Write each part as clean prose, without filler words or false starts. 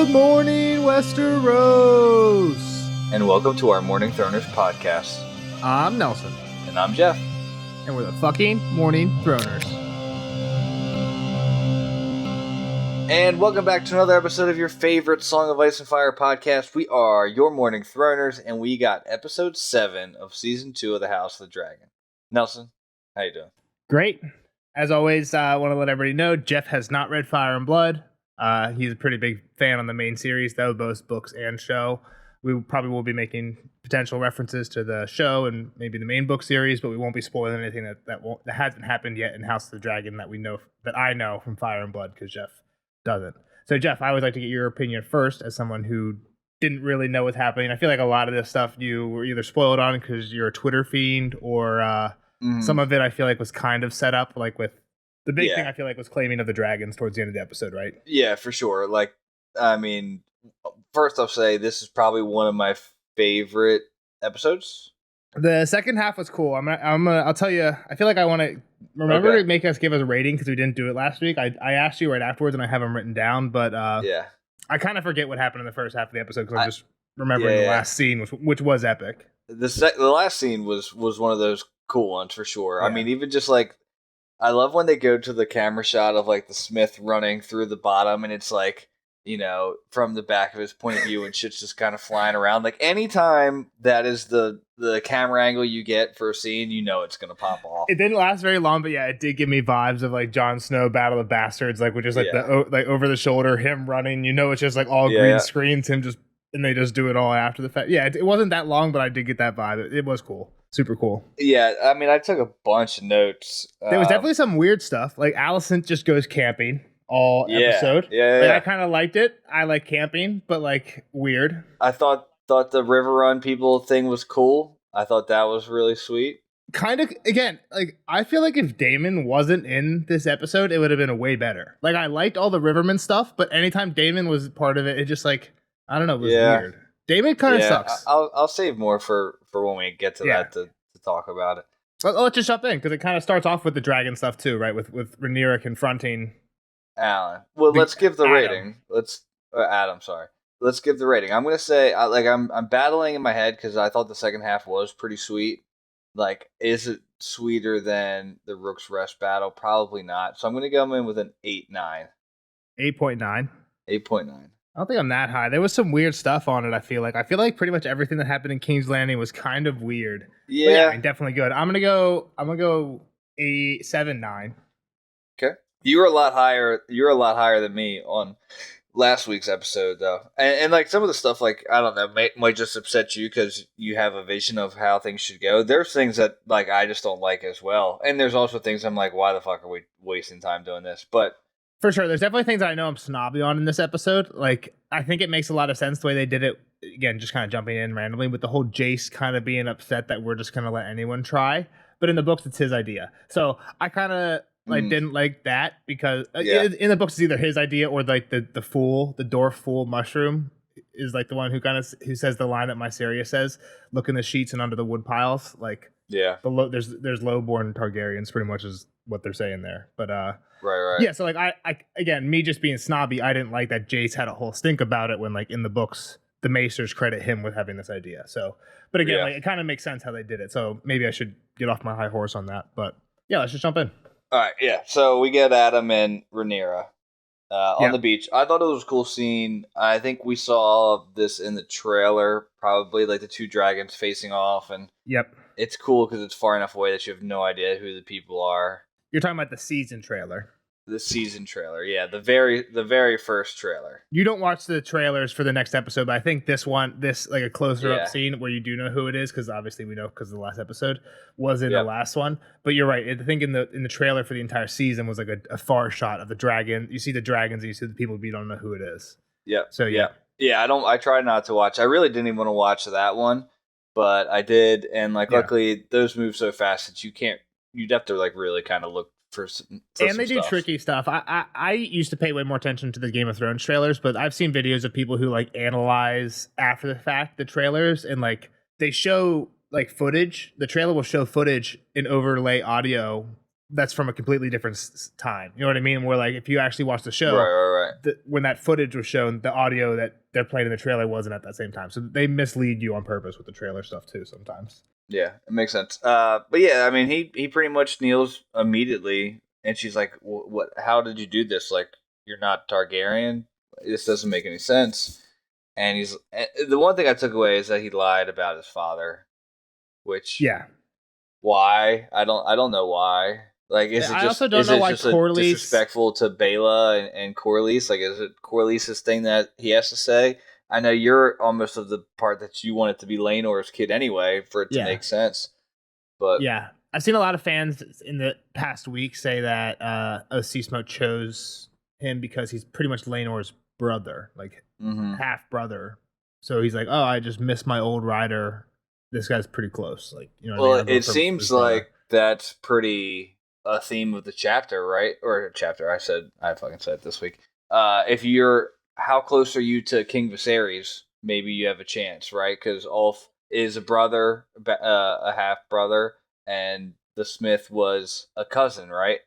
Good morning, Westeros! And welcome to our Morning Throners podcast. I'm Nelson. And I'm Jeff. And we're the fucking Morning Throners. And welcome back to another episode of your favorite Song of Ice and Fire podcast. We are your Morning Throners, and we got episode 7 of season 2 of the House of the Dragon. Nelson, how you doing? Great. As always, I want to let everybody know, Jeff has not read Fire and Blood. He's a pretty big fan on the main series, though, both books and show. We probably will be making potential references to the show and maybe the main book series, but we won't be spoiling anything that hasn't happened yet in House of the Dragon that I know from Fire and Blood, because Jeff doesn't. So, Jeff, I would like to get your opinion first as someone who didn't really know what's happening. I feel like a lot of this stuff you were either spoiled on because you're a Twitter fiend, or some of it I feel like was kind of set up, like with the big thing I feel like was claiming of the dragons towards the end of the episode, right? Yeah, for sure. Like, I mean, first I'll say this is probably one of my favorite episodes. The second half was cool. I'll tell you, I feel like I want to remember to make us give us a rating because we didn't do it last week. I asked you right afterwards and I have them written down, but I kind of forget what happened in the first half of the episode because I'm just remembering the last scene, which was epic. The last scene was one of those cool ones for sure. Yeah. I mean, even just like, I love when they go to the camera shot of like the Smith running through the bottom, and it's like, you know, from the back of his point of view, and shit's just kind of flying around. Like, anytime that is the camera angle you get for a scene, you know it's gonna pop off. It didn't last very long, but yeah, it did give me vibes of like Jon Snow Battle of Bastards, like which is like the like over the shoulder, him running. You know, it's just like all green screens, him just, and they just do it all after the fact. Yeah, it wasn't that long, but I did get that vibe. It was cool. Super cool. Yeah, I mean, I took a bunch of notes. There was definitely some weird stuff. Like, Alicent just goes camping all episode. Yeah. I kind of liked it. I like camping, but, like, weird. I thought the River Run people thing was cool. I thought that was really sweet. Kind of, again, like, I feel like if Damon wasn't in this episode, it would have been way better. Like, I liked all the Riverman stuff, but anytime Damon was part of it, it just, like, I don't know, it was weird. Damon kind of sucks. I'll save more for when we get to that to talk about it. Well, let's just jump in, because it kind of starts off with the dragon stuff too, right? With Rhaenyra confronting Alan. Well, let's give the rating. Adam, sorry. Let's give the rating. I'm gonna say, I'm battling in my head because I thought the second half was pretty sweet. Like, is it sweeter than the Rook's Rest battle? Probably not. So I'm gonna go in with an 8.9. 8.9. 8.9. I don't think I'm that high. There was some weird stuff on it, I feel like. I feel like pretty much everything that happened in King's Landing was kind of weird. Yeah. I mean, definitely good. I'm gonna go a 7.9. Okay. You were a lot higher than me on last week's episode, though. And like, some of the stuff, like, I don't know, might just upset you because you have a vision of how things should go. There's things that, like, I just don't like as well. And there's also things I'm like, why the fuck are we wasting time doing this? But for sure, there's definitely things that I know I'm snobby on in this episode. Like, I think it makes a lot of sense the way they did it. Again, just kind of jumping in randomly with the whole Jace kind of being upset that we're just going to let anyone try. But in the books, it's his idea. So I kind of didn't like that because in the books, it's either his idea or like the dwarf fool mushroom is like the one who says the line that Mysaria says, look in the sheets and under the wood piles. Like, there's lowborn Targaryens pretty much is what they're saying there. But right. Yeah, so like I again, me just being snobby, I didn't like that Jace had a whole stink about it when, like, in the books the Maesters credit him with having this idea. So, but again, like, it kind of makes sense how they did it. So maybe I should get off my high horse on that. But yeah, let's just jump in. All right, yeah. So we get Adam and Rhaenyra on the beach. I thought it was a cool scene. I think we saw this in the trailer, probably, like the two dragons facing off, and it's cool because it's far enough away that you have no idea who the people are. You're talking about the season trailer. The season trailer, yeah, the very first trailer. You don't watch the trailers for the next episode, but I think this like a closer up scene where you do know who it is, because obviously we know because the last episode was in the last one. But you're right. I think in the trailer for the entire season was like a far shot of the dragon. You see the dragons, and you see the people, but you don't know who it is. Yeah. So yeah. I tried not to watch. I really didn't even want to watch that one, but I did, and like luckily those move so fast that you'd have to like really kind of look. And they do tricky stuff. I used to pay way more attention to the Game of Thrones trailers, but I've seen videos of people who like analyze after the fact the trailers, and like they show like footage. The trailer will show footage and overlay audio that's from a completely different time. You know what I mean? Where like if you actually watch the show, Right. when that footage was shown, the audio that they're playing in the trailer wasn't at that same time. So they mislead you on purpose with the trailer stuff too sometimes. Yeah, it makes sense. But yeah, I mean, he pretty much kneels immediately, and she's like, "What? How did you do this? Like, you're not Targaryen. This doesn't make any sense." And the one thing I took away is that he lied about his father, which Yeah. why? I don't know why. Like, is it I just also don't is know it why just Corlys disrespectful to Bela and Corlys? Like, is it Corlys' thing that he has to say? I know you're almost of the part that you want it to be Laenor's kid anyway for it to make sense. But yeah, I've seen a lot of fans in the past week say that OC Smoke chose him because he's pretty much Laenor's brother, like half brother. So he's like, oh, I just missed my old rider. This guy's pretty close. Like, you know. Well, it seems like that's pretty a theme of the chapter, right? Or chapter. I fucking said it this week. If you're, how close are you to King Viserys? Maybe you have a chance, right? Because Ulf is a brother, a half brother, and the Smith was a cousin, right?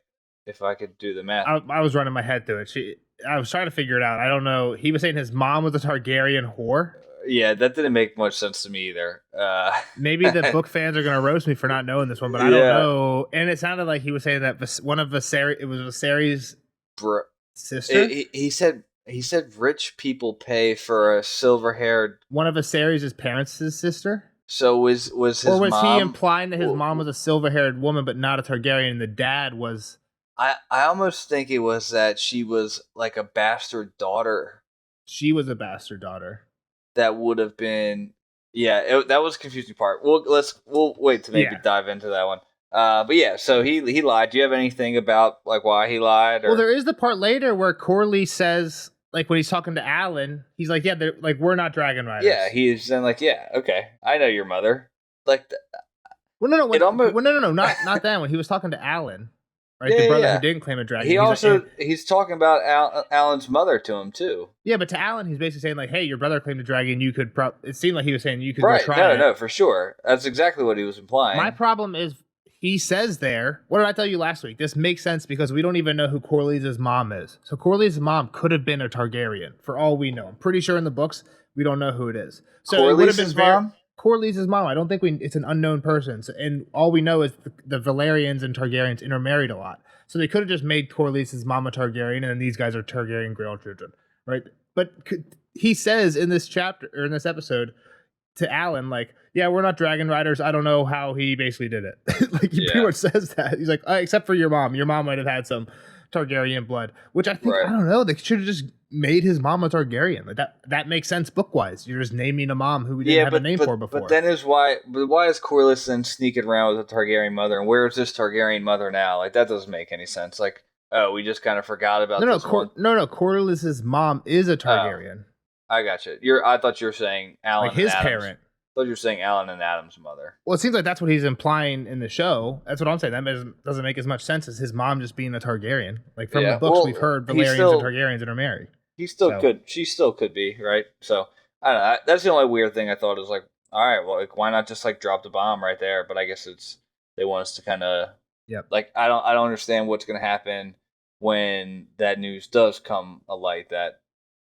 If I could do the math. I was running my head through it. I was trying to figure it out. I don't know. He was saying his mom was a Targaryen whore. Yeah, that didn't make much sense to me either. Maybe the book fans are going to roast me for not knowing this one, but I don't know. And it sounded like he was saying that one of Viserys, it was Viserys' sister. He said rich people pay for a silver-haired. One of Viserys' parents' sister. So was his or was mom, he implying that his mom was a silver-haired woman, but not a Targaryen, and the dad was? I almost think it was that she was like a bastard daughter. She was a bastard daughter. That would have been, that was the confusing part. We'll wait to maybe dive into that one. But yeah, so he lied. Do you have anything about like why he lied? Or? Well, there is the part later where Corlys says, like when he's talking to Alan, he's like, "Yeah, they're like we're not dragon riders." Yeah, he's then like, "Yeah, okay, I know your mother." Like, well, no, not that when he was talking to Alan. Right, the brother who didn't claim a dragon. He's talking about Alan's mother to him too. Yeah, but to Alan, he's basically saying like, "Hey, your brother claimed a dragon. You could." It seemed like he was saying you could go try it. No, for sure. That's exactly what he was implying. My problem is he says there. What did I tell you last week? This makes sense because we don't even know who Corlys' mom is. So Corlys' mom could have been a Targaryen for all we know. I'm pretty sure in the books we don't know who it is. So Corlys' it would have been mom. Corlys' mom. I don't think it's an unknown person. So, and all we know is the Valerians and Targaryens intermarried a lot. So they could have just made Corlys' mom a Targaryen, and then these guys are Targaryen grandchildren, right? But he says in this chapter or in this episode to Alan, like, "Yeah, we're not dragon riders. I don't know how he basically did it." Like he pretty much says that. He's like, except for your mom. Your mom might have had some Targaryen blood, which I think I don't know. They should have just made his mom a Targaryen. Like that makes sense book wise. You're just naming a mom who we didn't have a name for before. But then why is Corlys then sneaking around with a Targaryen mother? And where is this Targaryen mother now? Like that doesn't make any sense. Like, oh, we just kind of forgot about this one. No. Corlys' mom is a Targaryen. I got you. I thought you were saying Alan, like his parent. I thought you were saying Alan and Adam's mother. Well, it seems like that's what he's implying in the show. That's what I'm saying. That doesn't make as much sense as his mom just being a Targaryen. Like from the books, we've heard Valerians and Targaryens intermarry. He still could. She still could be, right? So I don't know. That's the only weird thing I thought is like, all right, well, like, why not just like drop the bomb right there? But I guess they want us to kind of, like, I don't understand what's going to happen when that news does come alight that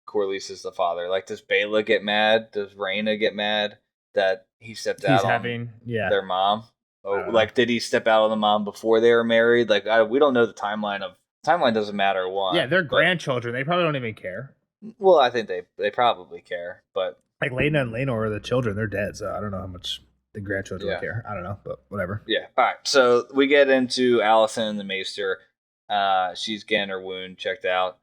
Corlys is the father. Like, does Bela get mad? Does Rhaena get mad that he stepped out on their mom? Oh, like, did he step out on the mom before they were married? Like, we don't know the timeline of. Timeline doesn't matter one. Yeah, they're grandchildren. They probably don't even care. Well, I think they probably care, but like Rhaena and Laenor are the children. They're dead, so I don't know how much the grandchildren would care. I don't know, but whatever. Yeah. All right. So we get into Alicent and the Maester. She's getting her wound checked out.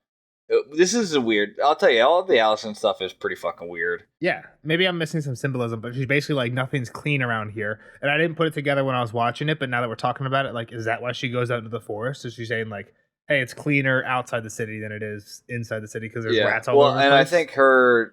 This is a weird. I'll tell you, all of the Alicent stuff is pretty fucking weird. Yeah, maybe I'm missing some symbolism, but she's basically like nothing's clean around here, and I didn't put it together when I was watching it. But now that we're talking about it, like, is that why she goes out into the forest? Is she saying like, hey, it's cleaner outside the city than it is inside the city because there's rats all over the place? And I think her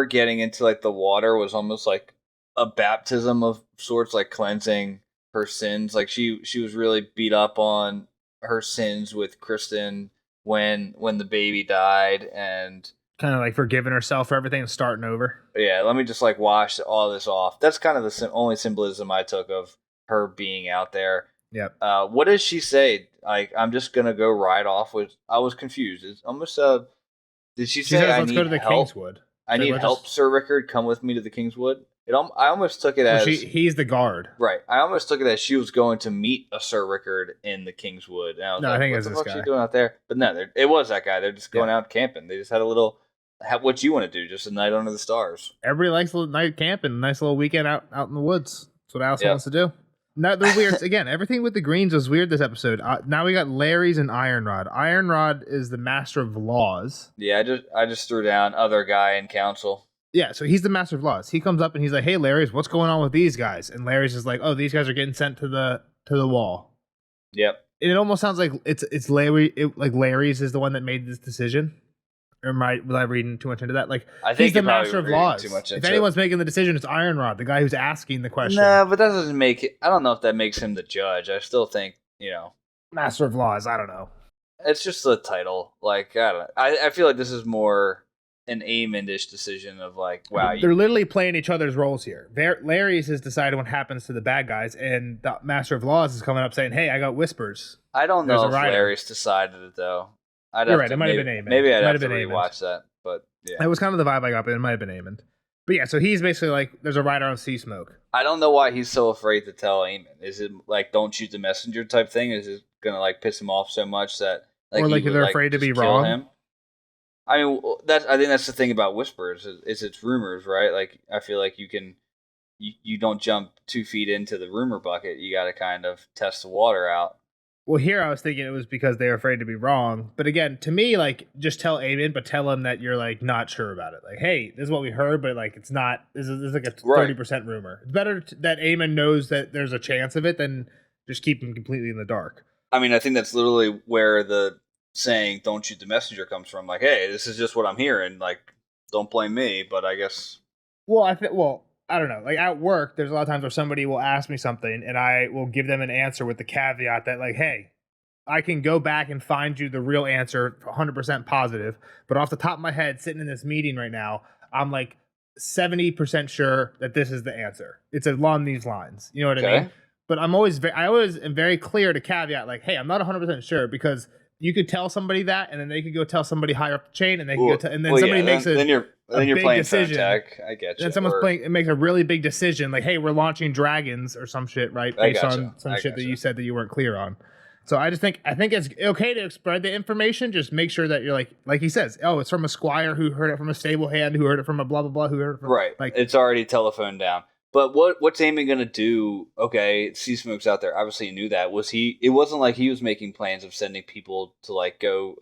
getting into like the water was almost like a baptism of sorts, like cleansing her sins. Like she was really beat up on her sins with Kristen when the baby died, and kind of like forgiving herself for everything and starting over. Yeah, let me just like wash all this off. That's kind of the only symbolism I took of her being out there. Yep. What does she say? Like, I'm just gonna go ride off with. I was confused. It's almost Did she She say says, I "Let's go need to the help? Kingswood." I She's need like, help, Sir Rickard. Come with me to the Kingswood. I almost took it well, as he's the guard. right. I almost took it as she was going to meet a Sir Rickard in the Kingswood. And I was No, I like, think what it's the this fuck's she guy. doing out there? But no, it was that guy. They're just going Yeah. out camping. They just had a little. What you want to do? Just a night under the stars. Everybody likes a little night camping, a nice little weekend out in the woods. That's what Alicent Yep. wants to do. No, they're weird. Again, everything with the greens was weird this episode. Now we got Larys and Ironrod. Ironrod is the master of laws. Yeah, I just threw down other guy in council. Yeah, so he's the master of laws. He comes up and he's like, "Hey, Larys, what's going on with these guys?" And Larys is like, "Oh, these guys are getting sent to the wall." Yep. And it almost sounds like it's Larry. Like Larys is the one that made this decision. Or was I reading too much into that? Like, I think he's the you're probably master of reading laws. too much If into anyone's making the decision, it's Ironrod, the guy who's asking the question. No, but that doesn't make it. I don't know if that makes him the judge. I still think Master of laws. I don't know. it's just the title. Like, I don't know. I feel like this is more an Aemond-ish decision of like, wow, They're literally playing each other's roles here. Larry's is deciding what happens to the bad guys, and the Master of Laws is coming up saying, "Hey, I got whispers." I don't know There's if a writer. Larys decided it though. You're right. It might have been Aemond. Maybe I'd Might have to been Aemond. rewatch that. But yeah, That was kind of the vibe I got, but it might have been Aemond. But yeah, so he's basically like, there's a rider on Sea Smoke. I don't know why he's so afraid to tell Aemond. Is it like don't shoot the messenger type thing? Is it gonna like piss him off so much that Or he like would, they're afraid to just be kill wrong? him? I mean, I think that's the thing about whispers is it's rumors, right? Like I feel like you don't jump 2 feet into the rumor bucket. You got to kind of test the water out. Well, here I was thinking it was because they were afraid to be wrong. But again, to me, like, just tell Aemond, but tell him that you're like not sure about it. Like, hey, this is what we heard, but like it's not. This is like a 30% rumor. It's better that Aemond knows that there's a chance of it than just keep him completely in the dark. I mean, I think that's literally where the saying "don't shoot the messenger" comes from. Like, hey, this is just what I'm hearing. Like, don't blame me. But I guess. Well, I don't know. Like at work, there's a lot of times where somebody will ask me something and I will give them an answer with the caveat that like, hey, I can go back and find you the real answer, 100% positive. But off the top of my head, sitting in this meeting right now, I'm like 70% sure that this is the answer. It's along these lines. You know what I mean? But I always am very clear to caveat like, hey, I'm not 100% sure because you could tell somebody that, and then they could go tell somebody higher up the chain, and they could go and then somebody makes then you're big playing decision. tag. I get you. Then someone's playing. It makes a really big decision, like, "Hey, we're launching dragons or some shit, right?" Based on some shit that you said that you weren't clear on. So I think it's okay to spread the information. Just make sure that you're like he says, "Oh, it's from a squire who heard it from a stable hand, who heard it from a blah blah blah, who heard it from right." Like it's already telephoned down. But what's Damon gonna do? Okay, Sea Smoke's out there. Obviously, he knew that. It wasn't like he was making plans of sending people to like go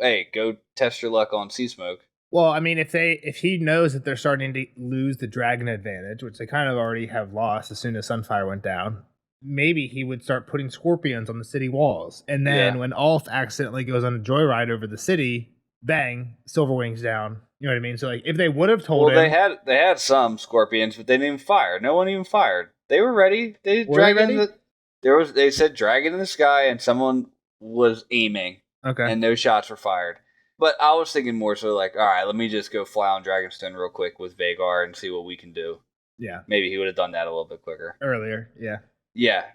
test your luck on Sea Smoke. Well, I mean, if he knows that they're starting to lose the dragon advantage, which they kind of already have lost as soon as Sunfire went down, maybe he would start putting scorpions on the city walls. And then when Ulf accidentally goes on a joyride over the city, bang, Silverwing's down. You know what I mean? So like, if they would have told him, they had some scorpions, but they didn't even fire. No one even fired. They were ready. They said dragon in the sky, and someone was aiming. Okay. And no shots were fired. But I was thinking more so like, all right, let me just go fly on Dragonstone real quick with Vhagar and see what we can do. Yeah. Maybe he would have done that a little bit quicker. Earlier, yeah. Yeah.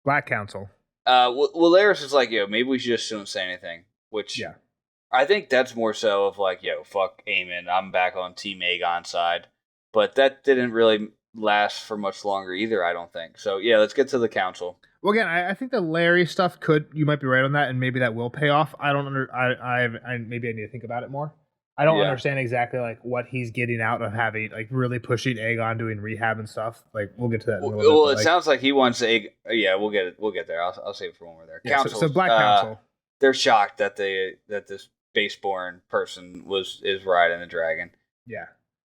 Black Council. Well, Larys is like, maybe we just shouldn't say anything. Which, yeah. I think that's more so of like, fuck Aemond. I'm back on Team Aegon side. But that didn't really last for much longer either, I don't think. So, yeah, let's get to the council. Well, again, I think the Larry stuff you might be right on that, and maybe that will pay off. I don't maybe I need to think about it more. I don't understand exactly like what he's getting out of having like really pushing Aegon doing rehab and stuff. Like we'll get to that in a little bit. Well, it sounds like he wants Aegon. Yeah, we'll get there. I'll save it for when we're there. Yeah, council. So Black Council. They're shocked that this baseborn person is riding the dragon. Yeah.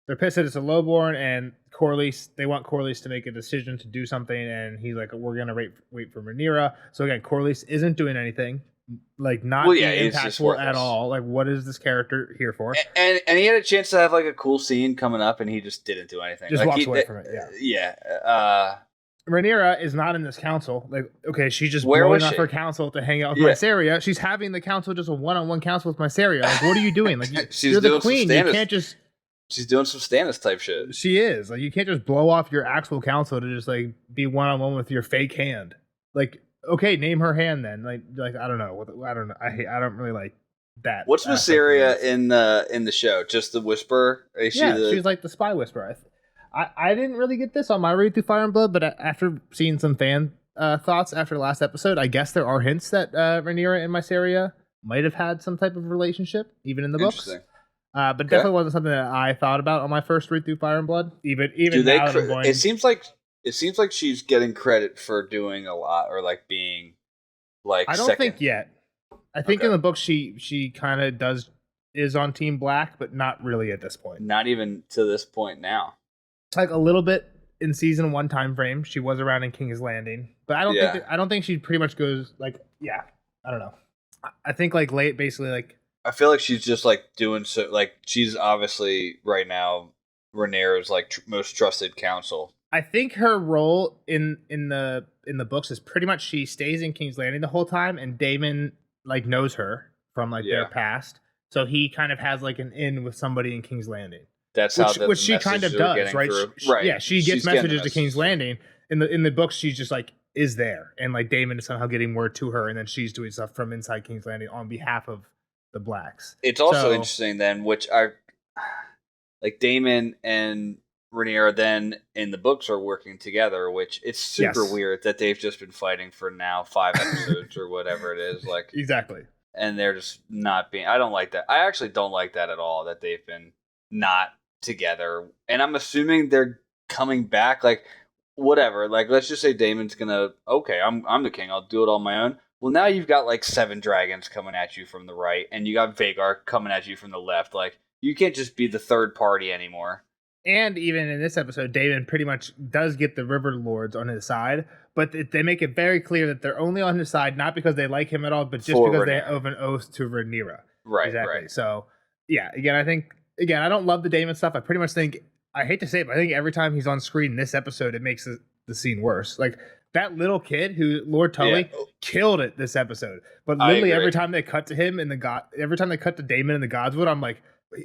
They're pissed that it's a lowborn, and Corlys, they want Corlys to make a decision to do something, and he's like, we're going to wait for Rhaenyra. So again, Corlys isn't doing anything, like not being impactful at all. Like, what is this character here for? And he had a chance to have like a cool scene coming up, and he just didn't do anything. Just like, walks away from it, yeah. Rhaenyra is not in this council. Like, okay, she's just blowing off her council to hang out with Mysaria. She's having the council just a one-on-one council with Mysaria. Like, what are you doing? Like, you're the queen. You can't just... She's doing some Stannis type shit. She is. Like, you can't just blow off your actual council to just like be one-on-one with your fake hand. Like, okay, name her hand then. Like I don't know. I don't know. I don't really like that. What's aspect of Mysaria this. in the show? Just the Whisperer? Is she Yeah, the she's like the spy whisperer. I didn't really get this on my read through Fire and Blood, but after seeing some fan thoughts after the last episode, I guess there are hints that Rhaenyra and Mysaria might have had some type of relationship, even in the books. interesting? But definitely wasn't something that I thought about on my first read through Fire and Blood. Even Do they? now that I'm going, It seems like she's getting credit for doing a lot, or like being like. I don't second. think yet. I think Okay. in the book she kind of is on Team Black, but not really at this point. Not even to this point now. Like a little bit in season 1 time frame, she was around in King's Landing, but I don't think she pretty much goes like I don't know. I think like late basically like I feel like she's just like doing so. Like she's obviously right now Rhaenyra's like most trusted counsel. I think her role in the books is pretty much she stays in King's Landing the whole time, and Damon like knows her from like their past, so he kind of has like an in with somebody in King's Landing. That's how which she kind of does, right? Right. Yeah, she gets messages to King's Landing. In the books, she's just like is there, and like Damon is somehow getting word to her, and then she's doing stuff from inside King's Landing on behalf of the Blacks. It's also interesting then, which I like Damon and Rhaenyra then in the books are working together, which it's super weird that they've just been fighting for now 5 episodes or whatever it is, like exactly, and they're just not being. I don't like that. I actually don't like that at all. That they've been not together, and I'm assuming they're coming back. Like whatever. Like let's just say Damon's gonna I'm the king. I'll do it on my own. Well, now you've got like 7 dragons coming at you from the right, and you got Vhagar coming at you from the left. Like you can't just be the third party anymore. And even in this episode, Damon pretty much does get the River Lords on his side, but they make it very clear that they're only on his side not because they like him at all, but just because they have an oath to Rhaenyra. Right, exactly. Right. So, yeah, again, I don't love the Damon stuff. I pretty much think, I hate to say it, but I think every time he's on screen in this episode, it makes the scene worse. Like, that little kid who Lord Tully killed it this episode. But literally every time they cut to him every time they cut to Damon in the Godswood, I'm like,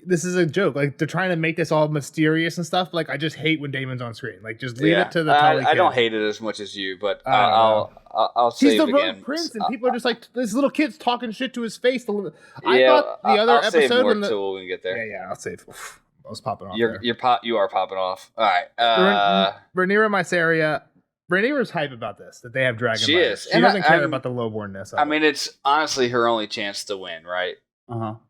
this is a joke. Like they're trying to make this all mysterious and stuff. Like I just hate when Damon's on screen. Like just leave it to the Tully kid. I don't hate it as much as you, but I'll say he's it the again. Rogue Prince, and people are just like this little kid's talking shit to his face. I thought the other episode save more till we get there. Yeah, I'll save. I was popping off. You are popping off. All right. Rhaenyra Mysaria. Rhaenyra's hype about this, that they have dragon riders. She doesn't care about the lowbornness. I mean, it's honestly her only chance to win, right?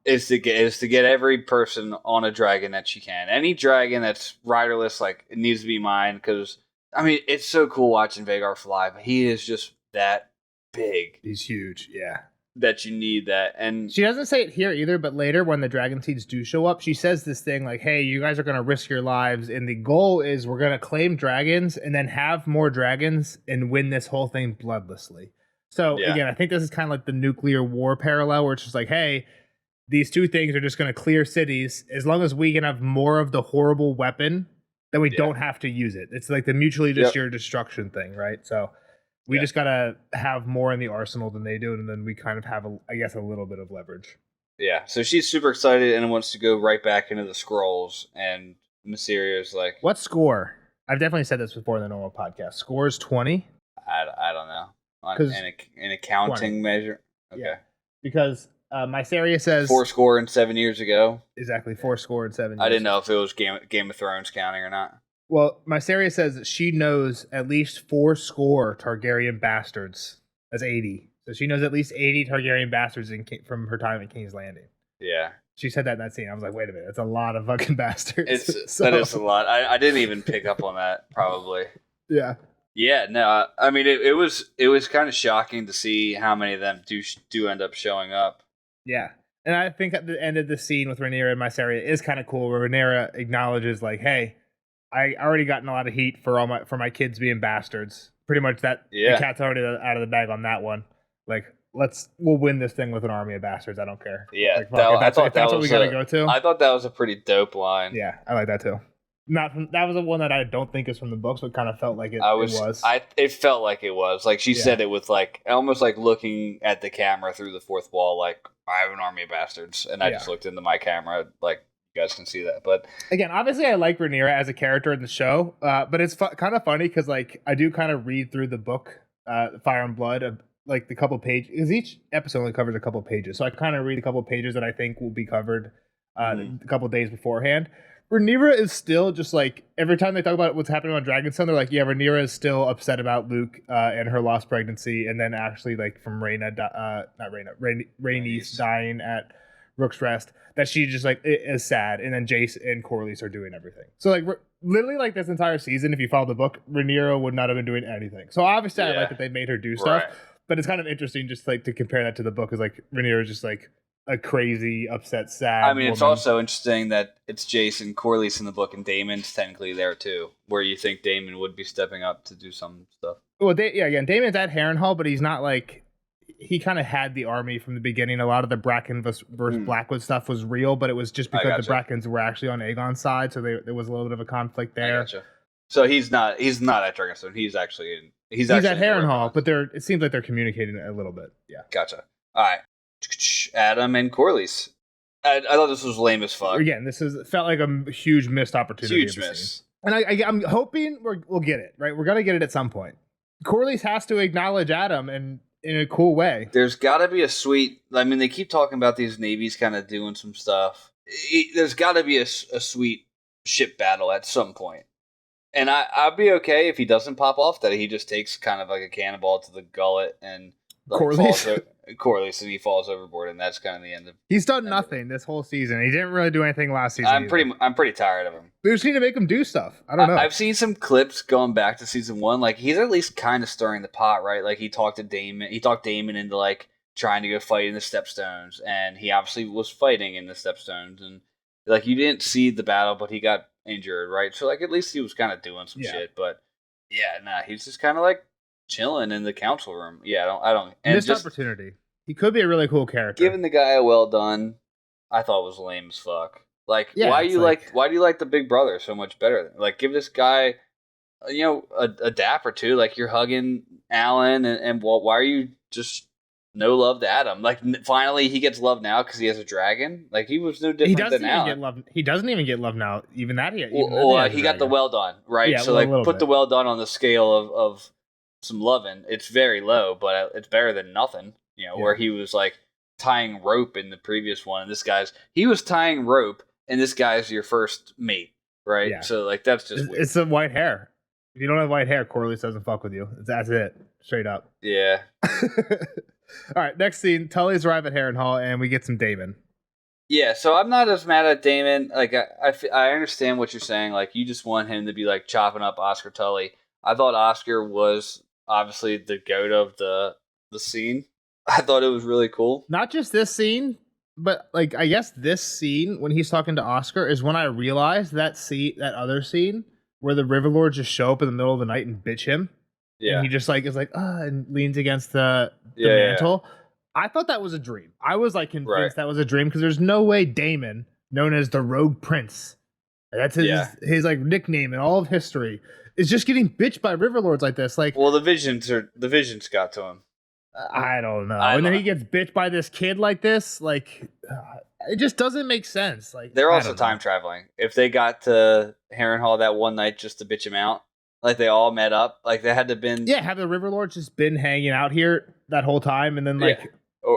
Is to get every person on a dragon that she can. Any dragon that's riderless, like it needs to be mine. Because I mean, it's so cool watching Vhagar fly, but he is just that big. He's huge, yeah. That you need that, and she doesn't say it here either. But later, when the dragon seeds do show up, she says this thing like, "Hey, you guys are going to risk your lives, and the goal is we're going to claim dragons and then have more dragons and win this whole thing bloodlessly." So again, I think this is kind of like the nuclear war parallel, where it's just like, "Hey, these two things are just going to clear cities as long as we can have more of the horrible weapon, then we don't have to use it." It's like the mutually assured destruction thing, right? So. We just got to have more in the arsenal than they do, and then we kind of have, a little bit of leverage. Yeah, so she's super excited and wants to go right back into the scrolls, and Mysaria's like... What score? I've definitely said this before in the normal podcast. Score is 20? I don't know. An accounting 20. Measure? Okay. Yeah. Because Mysaria says... 4 and 7 years ago. Exactly, 4 and 7 years. I didn't know if it was Game of Thrones counting or not. Well, Mysaria says that she knows at least 4 Targaryen bastards. That's 80. So she knows at least 80 Targaryen bastards from her time at King's Landing. Yeah. She said that in that scene. I was like, wait a minute. That's a lot of fucking bastards. That is a lot. I didn't even pick up on that, probably. Yeah. Yeah, no. I mean, it was kind of shocking to see how many of them do end up showing up. Yeah. And I think at the end of the scene with Rhaenyra and Mysaria is kind of cool, where Rhaenyra acknowledges, like, hey, I already gotten a lot of heat for my kids being bastards. Pretty much the cat's already out of the bag on that one. Like, we'll win this thing with an army of bastards. I don't care. Yeah, like, that's what we gotta go to. I thought that was a pretty dope line. Yeah, I like that too. That was the one that I don't think is from the books, but kind of felt like it was. It felt like it was. Like she said it with like almost like looking at the camera through the fourth wall. Like, I have an army of bastards, and I just looked into my camera like. You guys can see that, but again, obviously I like Rhaenyra as a character in the show, but it's kind of funny because like I do kind of read through the book Fire and Blood, like the couple pages, because each episode only covers a couple pages. So I kind of read a couple pages that I think will be covered a couple days beforehand. Rhaenyra is still just like, every time they talk about what's happening on Dragonstone, they're like, yeah, Rhaenyra is still upset about Luke and her lost pregnancy, and then actually like from Rhaenys dying at Rook's Rest, that she just like is sad, and then Jace and Corlys are doing everything. So like literally like this entire season, if you follow the book, Rhaenyra would not have been doing anything. So obviously I like that they made her do stuff, but it's kind of interesting just like to compare that to the book, is like Rhaenyra is just like a crazy, upset, sad. I mean, it's also interesting that it's Jace and Corlys in the book, and Damon's technically there too, where you think Damon would be stepping up to do some stuff. Well, again, Damon's at Harrenhal, but he's not like, he kind of had the army from the beginning. A lot of the Bracken versus Blackwood stuff was real, but it was just because the Brackens were actually on Aegon's side, so there was a little bit of a conflict there. So he's not at Dragonstone. He's at Harrenhal, but it seems like they're communicating a little bit. Yeah. Gotcha. All right. Adam and Corlys. I thought this was lame as fuck. Again, felt like a huge missed opportunity. Huge miss. And I'm hoping we'll get it, right? We're going to get it at some point. Corlys has to acknowledge Adam and in a cool way. There's got to be a sweet... I mean, they keep talking about these navies kind of doing some stuff. There's got to be a sweet ship battle at some point. And I'd be okay if he doesn't pop off, that he just takes kind of like a cannonball to the gullet and... Corlys, and he falls overboard, and that's kind of the end of. He's done nothing this whole season. He didn't really do anything last season. I'm pretty tired of him. We just need to make him do stuff. I don't know. I've seen some clips going back to season 1. Like, he's at least kind of stirring the pot, right? Like, he talked Damon into like trying to go fight in the Stepstones, and he obviously was fighting in the Stepstones, and like you didn't see the battle, but he got injured, right? So like at least he was kind of doing some shit. But yeah, he's just kind of like chilling in the council room. Yeah, I don't. And missed opportunity. He could be a really cool character. Giving the guy a well done, I thought was lame as fuck. Like, why do you like the big brother so much better? Like, give this guy, a dap or two. Like, you're hugging Alan, and why are you just no love to Adam? Like, finally he gets love now because he has a dragon. Like, he was no different than Alan. He doesn't even get love now. Even that he got the well done, right? Yeah, so put the well done on the scale of some loving. It's very low, but it's better than nothing. Where he was like tying rope in the previous one, and he was tying rope, and this guy's your first mate, right? Yeah. So like that's just it's some white hair. If you don't have white hair, Corlys doesn't fuck with you. That's it, straight up. Yeah. All right, next scene. Tully's arrive at Harrenhal, and we get some Damon. Yeah, so I'm not as mad at Damon. Like I understand what you're saying. Like you just want him to be like chopping up Oscar Tully. I thought Oscar was obviously the goat of the scene. I thought it was really cool. Not just this scene, but like I guess this scene when he's talking to Oscar is when I realized that other scene where the Riverlords just show up in the middle of the night and bitch him. Yeah. And he just like is like and leans against the mantle. Yeah. I thought that was a dream. I was like convinced that was a dream because there's no way Damon, known as the Rogue Prince, that's his like nickname in all of history, is just getting bitched by Riverlords like this. Like, well, the visions got to him. I don't know. And then he gets bitched by this kid like this. Like, it just doesn't make sense. Like, they're also time traveling. If they got to Harrenhal that one night just to bitch him out, like they all met up, like they had to been. Yeah, have the Riverlords just been hanging out here that whole time, and then like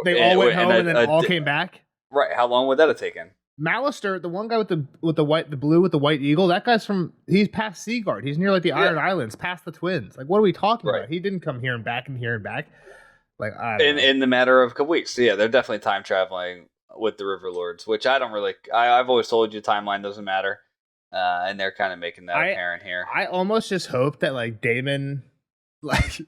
they all went home and then all came back. Right? How long would that have taken? Malister, the one guy with the blue with the white eagle, that guy's he's past Seaguard. He's near like the Iron Islands, past the Twins. Like, what are we talking about? He didn't come here and back and here and back. Like, I don't know. In the matter of a couple weeks. So yeah, they're definitely time traveling with the Riverlords, which I don't really. I've always told you timeline doesn't matter, and they're kind of making that apparent here. I almost just hope that like Damon, like,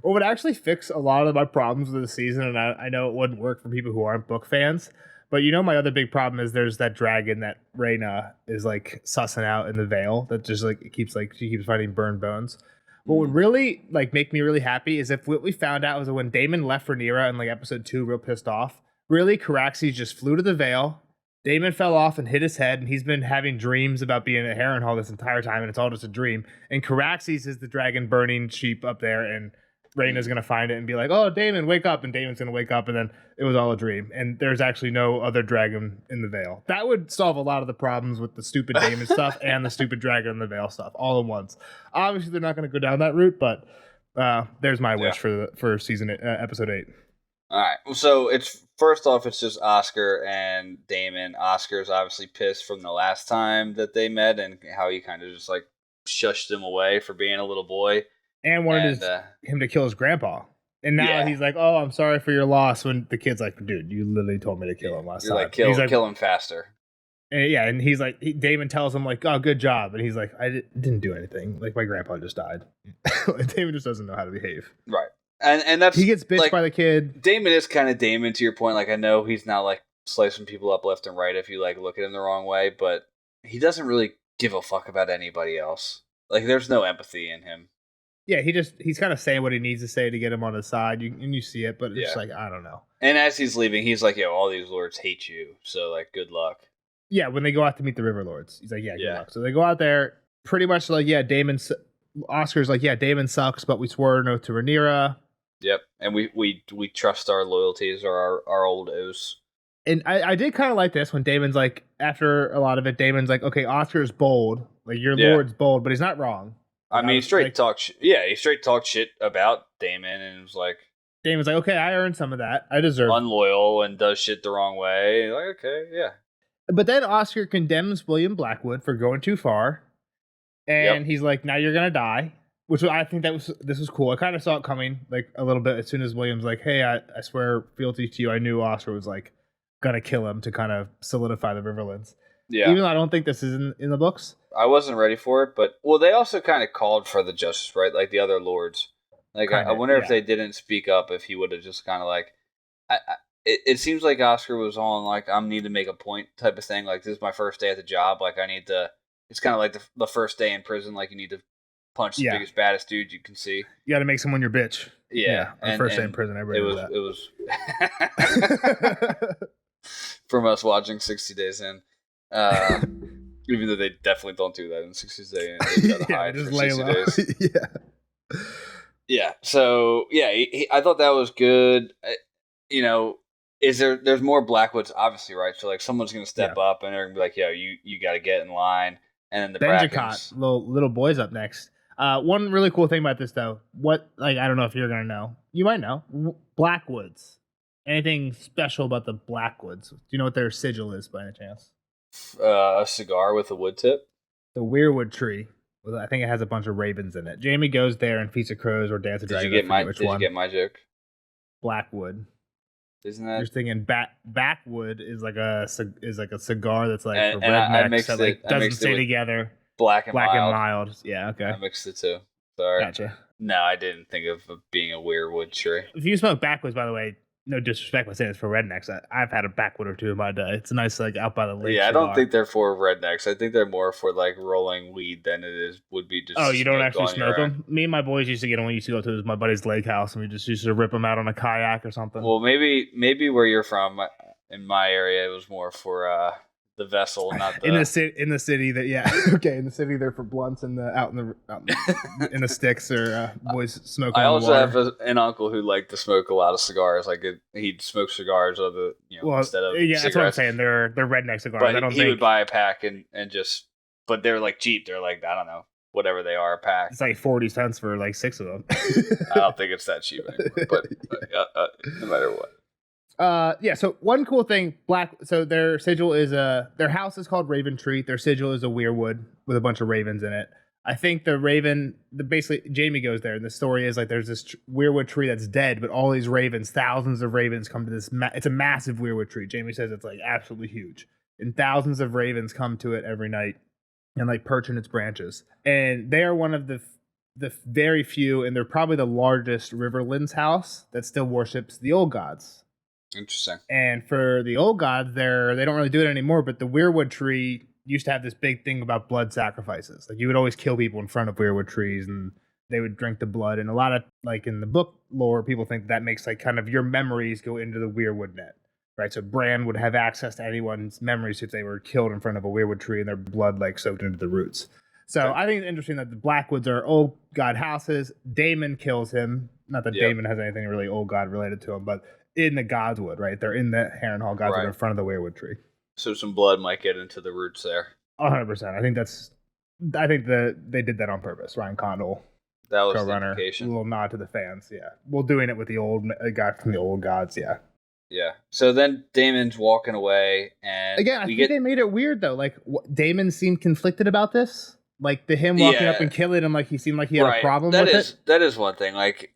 what would actually fix a lot of my problems with the season, and I know it wouldn't work for people who aren't book fans, but my other big problem is there's that dragon that Rhaena is like sussing out in the Vale that just like she keeps finding burned bones. What would really like make me really happy is if what we found out was that when Damon left Rhaenyra in like episode 2, real pissed off, really Caraxes just flew to the Vale. Damon fell off and hit his head, and he's been having dreams about being at Harrenhal this entire time, and it's all just a dream. And Caraxes is the dragon burning sheep up there, and Rhaena's going to find it and be like, oh, Damon, wake up. And Damon's going to wake up, and then it was all a dream. And there's actually no other dragon in the Vale. That would solve a lot of the problems with the stupid Damon stuff and the stupid dragon in the Vale stuff all at once. Obviously, they're not going to go down that route, but There's my wish for season episode 8. All right. So it's first off, it's just Oscar and Damon. Oscar's obviously pissed from the last time that they met and how he kind of just like shushed him away for being a little boy and wanted him to kill his grandpa. And now he's like, "Oh, I'm sorry for your loss." When the kid's like, "Dude, you literally told me to kill him last time." Like, kill him faster. And he's like, Damon tells him like, "Oh, good job," and he's like, "I didn't do anything. Like my grandpa just died." Damon just doesn't know how to behave. Right. And that's he gets bitched like, by the kid. Damon is kind of Damon to your point. Like I know he's not like slicing people up left and right if you like look at him the wrong way, but he doesn't really give a fuck about anybody else. Like there's no empathy in him. Yeah, he's kind of saying what he needs to say to get him on his side. You see it, but it's like I don't know. And as he's leaving, he's like, "Yo, all these lords hate you, so like good luck." Yeah, when they go out to meet the River Lords, he's like, "Yeah, good luck." So they go out there, pretty much like, Oscar's like, "Yeah, Damon sucks, but we swore an oath to Rhaenyra." Yep, and we trust our loyalties or our old oaths. And I did kind of like this when Damon's like, after a lot of it, Damon's like, "Okay, Oscar's bold, like your lord's bold, but he's not wrong." I mean, he straight talked shit about Damon and was like, Damon's like, "Okay, I earned some of that. I deserve unloyal and does shit the wrong way." Like, okay, yeah. But then Oscar condemns William Blackwood for going too far, and he's like, "Now you're gonna die." Which I think this was cool. I kind of saw it coming like a little bit as soon as William's like, "Hey, I swear fealty to you." I knew Oscar was like gonna kill him to kind of solidify the Riverlands. Yeah. Even though I don't think this is in the books. I wasn't ready for it, but they also kind of called for the justice, right? Like the other lords. Like I wonder if they didn't speak up, if he would have just kind of like, it seems like Oscar was on like I need to make a point type of thing. Like this is my first day at the job. Like I need to. It's kind of like the first day in prison. Like you need to punch the biggest, baddest dude you can see. You got to make someone your bitch. Yeah. And first day in prison, everybody it was from us watching 60 Days In. Even though they definitely don't do that in 60 Days In. They try to hide just for lay 60 low. days. Yeah. So, I thought that was good. There's more Blackwoods, obviously, right? So, like, someone's going to step up and they're going to be like, "Yo, you got to get in line." And then the Brackens. Little boys up next. One really cool thing about this, though, I don't know if you're gonna know. You might know. Blackwoods. Anything special about the Blackwoods? Do you know what their sigil is, by any chance? A cigar with a wood tip. The weirwood tree. Well, I think it has a bunch of ravens in it. Jamie goes there and feeds of crows or dance of dragons. Did you get my joke? Blackwood. Isn't that? You're thinking backwood is like a cigar that's like for rednecks that like doesn't stay together. Black and mild. Yeah, okay. I mixed the two. Sorry. Gotcha. No, I didn't think of being a weirwood tree. If you smoke backwoods, by the way, no disrespect by saying it's for rednecks. I've had a backwood or two in my day. It's a nice like out by the lake. Yeah, I don't think they're for rednecks. I think they're more for like rolling weed than would be just. Oh, you don't actually smoke them? Me and my boys used to get them. We used to go to my buddy's lake house and we just used to rip them out on a kayak or something. Well, maybe where you're from, in my area, it was more for the vessel, not the in the city. In the city, in the city they're for blunts and out in the sticks or boys smoking. I also have an uncle who liked to smoke a lot of cigars. Like he'd smoke cigars instead of cigarettes. That's what I'm saying. They're redneck cigars. But he would buy a pack and just, but they're like cheap. They're like I don't know, whatever they are a pack. It's like 40 cents for like 6 of them. I don't think it's that cheap anymore. But no matter what. So one cool thing, so their sigil is their house is called Raven Tree. Their sigil is a weirwood with a bunch of ravens in it. I think basically Jamie goes there and the story is like there's this weirwood tree that's dead, but all these ravens, thousands of ravens come to this, it's a massive weirwood tree. Jamie says it's like absolutely huge. And thousands of ravens come to it every night and like perch in its branches. And they are one of the very few, and they're probably the largest Riverlands house that still worships the old gods. Interesting. And for the old gods, they don't really do it anymore, but the weirwood tree used to have this big thing about blood sacrifices. Like you would always kill people in front of weirwood trees and they would drink the blood. And a lot of like in the book lore, people think that makes like kind of your memories go into the weirwood net, right? So Bran would have access to anyone's memories if they were killed in front of a weirwood tree and their blood like soaked into the roots. So I think it's interesting that the Blackwoods are old god houses. Damon kills him. Not that Damon has anything really old god related to him, but in the Godswood, right? They're in the Harrenhal Godswood in front of the weirwood tree. So some blood might get into the roots there. 100%. I think they did that on purpose. Ryan Condal That was the showrunner. A implication. little nod to the fans. Yeah, well, doing it with the old guy from the old gods. Yeah. Yeah. So then Damon's walking away, and Again, I think they made it weird though. Like Damon seemed conflicted about this. Like him walking up and killing him, like he seemed like he had a problem with it. That is one thing. Like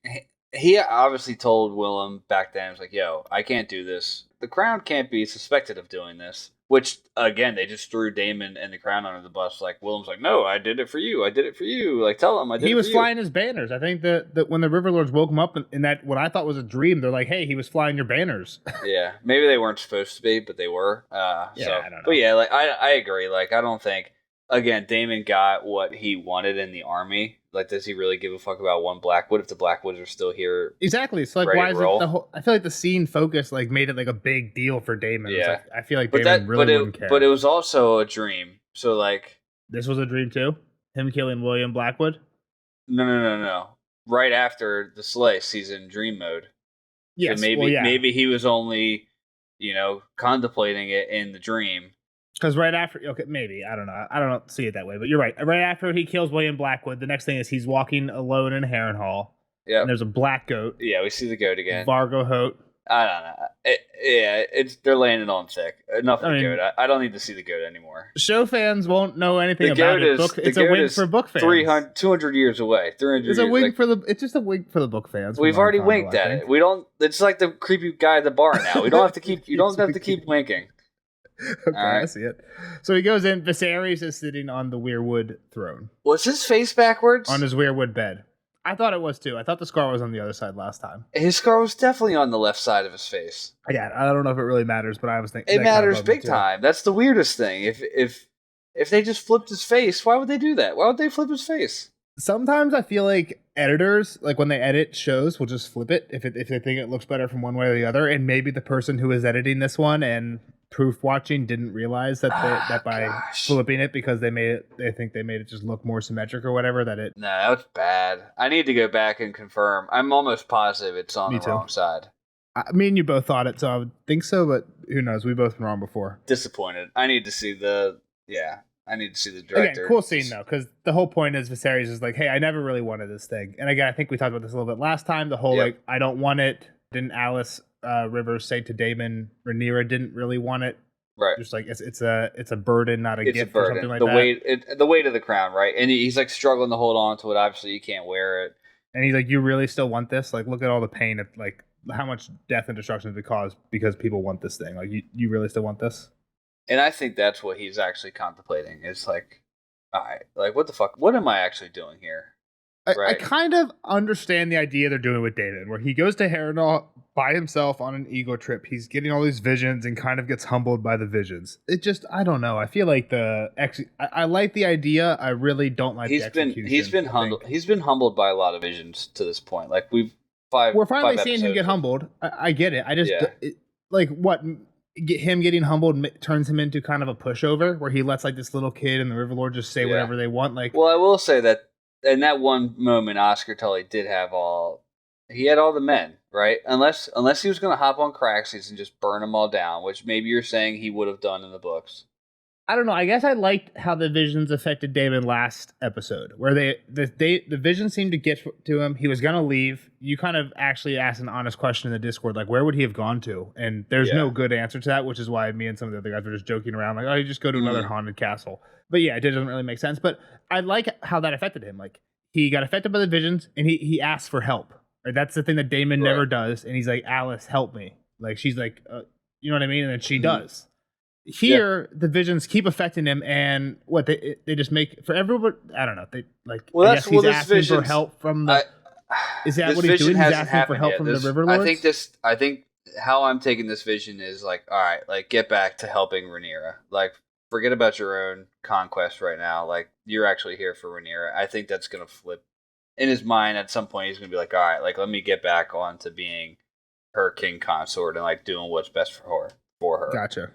he obviously told Willem back then, "Was like, yo, I can't do this. The Crown can't be suspected of doing this." Which again, they just threw Damon and the Crown under the bus. Like Willem's like, "No, I did it for you. I did it for you." Like tell him I did. He was flying his banners. I think that when the Riverlords woke him up in that what I thought was a dream, they're like, "Hey, he was flying your banners." Yeah, maybe they weren't supposed to be, but they were. I don't know. But yeah, like I agree. Like I don't think. Again, Damon got what he wanted in the army. Like, does he really give a fuck about one Blackwood if the Blackwoods are still here? Exactly. So, like, why is it the whole? I feel like the scene focus like made it like a big deal for Damon. Yeah. Like, I feel like Damon really wouldn't care. But it was also a dream. So, like, this was a dream too. Him killing William Blackwood. No. Right after the slice, he's in dream mode. Yes. So maybe he was only, contemplating it in the dream. Because right after, maybe, I don't see it that way, but you're right. Right after he kills William Blackwood, the next thing is he's walking alone in Harrenhal. Yeah. And there's a black goat. Yeah, we see the goat again. Vargo Hoat. I don't know. They're laying it on thick. Enough of the goat. I don't need to see the goat anymore. Show fans won't know anything about it. It's a wink for book fans. 200 years away. 300 it's a wink for the. It's just a wink for the book fans. We've already winked at it. We don't. It's like the creepy guy at the bar now. We don't have to keep. You don't have to keep winking. Okay, right. I see it. So he goes in. Viserys is sitting on the weirwood throne. Was his face backwards? On his weirwood bed. I thought it was too. I thought the scar was on the other side last time. His scar was definitely on the left side of his face. Yeah, I don't know if it really matters, but I was thinking it matters big time. That's the weirdest thing. If they just flipped his face, why would they do that? Why would they flip his face? Sometimes I feel like editors, like when they edit shows, will just flip it if they think it looks better from one way or the other. And maybe the person who is editing this one and proof watching didn't realize that by flipping it because they think they made it just look more symmetric or whatever. No, that was bad. I need to go back and confirm. I'm almost positive it's on the wrong side. Me and you both thought it, so I would think so, but who knows? We've both been wrong before. Disappointed. I need to see the director. Again, cool scene though, because the whole point is Viserys is like, hey, I never really wanted this thing. And again, I think we talked about this a little bit last time. The whole like, I don't want it. Didn't Alice Rivers say to Damon, Rhaenyra didn't really want it. Right. Just like it's a burden, not a gift or something like that. The weight of the crown, right? And he's like struggling to hold on to it. Obviously, you can't wear it. And he's like, you really still want this? Like, look at all the pain of like how much death and destruction it caused because people want this thing. Like, you really still want this? And I think that's what he's actually contemplating. It's like, all right, like what the fuck? What am I actually doing here? Right? I kind of understand the idea they're doing with David, where he goes to Harrenhal by himself on an ego trip. He's getting all these visions and kind of gets humbled by the visions. It just, I don't know. I feel like I like the idea. I really don't like the execution. He's been humbled. He's been humbled by a lot of visions to this point. Like we're finally seeing him get humbled. I get it. I just him getting humbled turns him into kind of a pushover, where he lets like this little kid and the Riverlord just say whatever they want. Like, well, I will say that in that one moment, Oscar Tully did have he had all the men, right? Unless he was going to hop on Craxes and just burn them all down, which maybe you're saying he would have done in the books. I don't know. I guess I liked how the visions affected Damon last episode, where the vision seemed to get to him. He was gonna leave. You kind of actually asked an honest question in the Discord, like where would he have gone to? And there's no good answer to that, which is why me and some of the other guys were just joking around, like, oh, you just go to another haunted castle. But yeah, it doesn't really make sense. But I like how that affected him. Like he got affected by the visions, and he asked for help. Right? That's the thing that Damon never does. And he's like, Alice, help me. Like she's like, you know what I mean? And then she does. Here, the visions keep affecting him, and what they just make for everyone. I don't know. They like. Well, I guess he's asking for help from the. Is that what he's doing? He's asking for help from the Riverlords. I think how I'm taking this vision is like, all right, like get back to helping Rhaenyra. Like, forget about your own conquest right now. Like, you're actually here for Rhaenyra. I think that's gonna flip in his mind at some point. He's gonna be like, all right, like let me get back on to being her king consort and like doing what's best for her. Gotcha.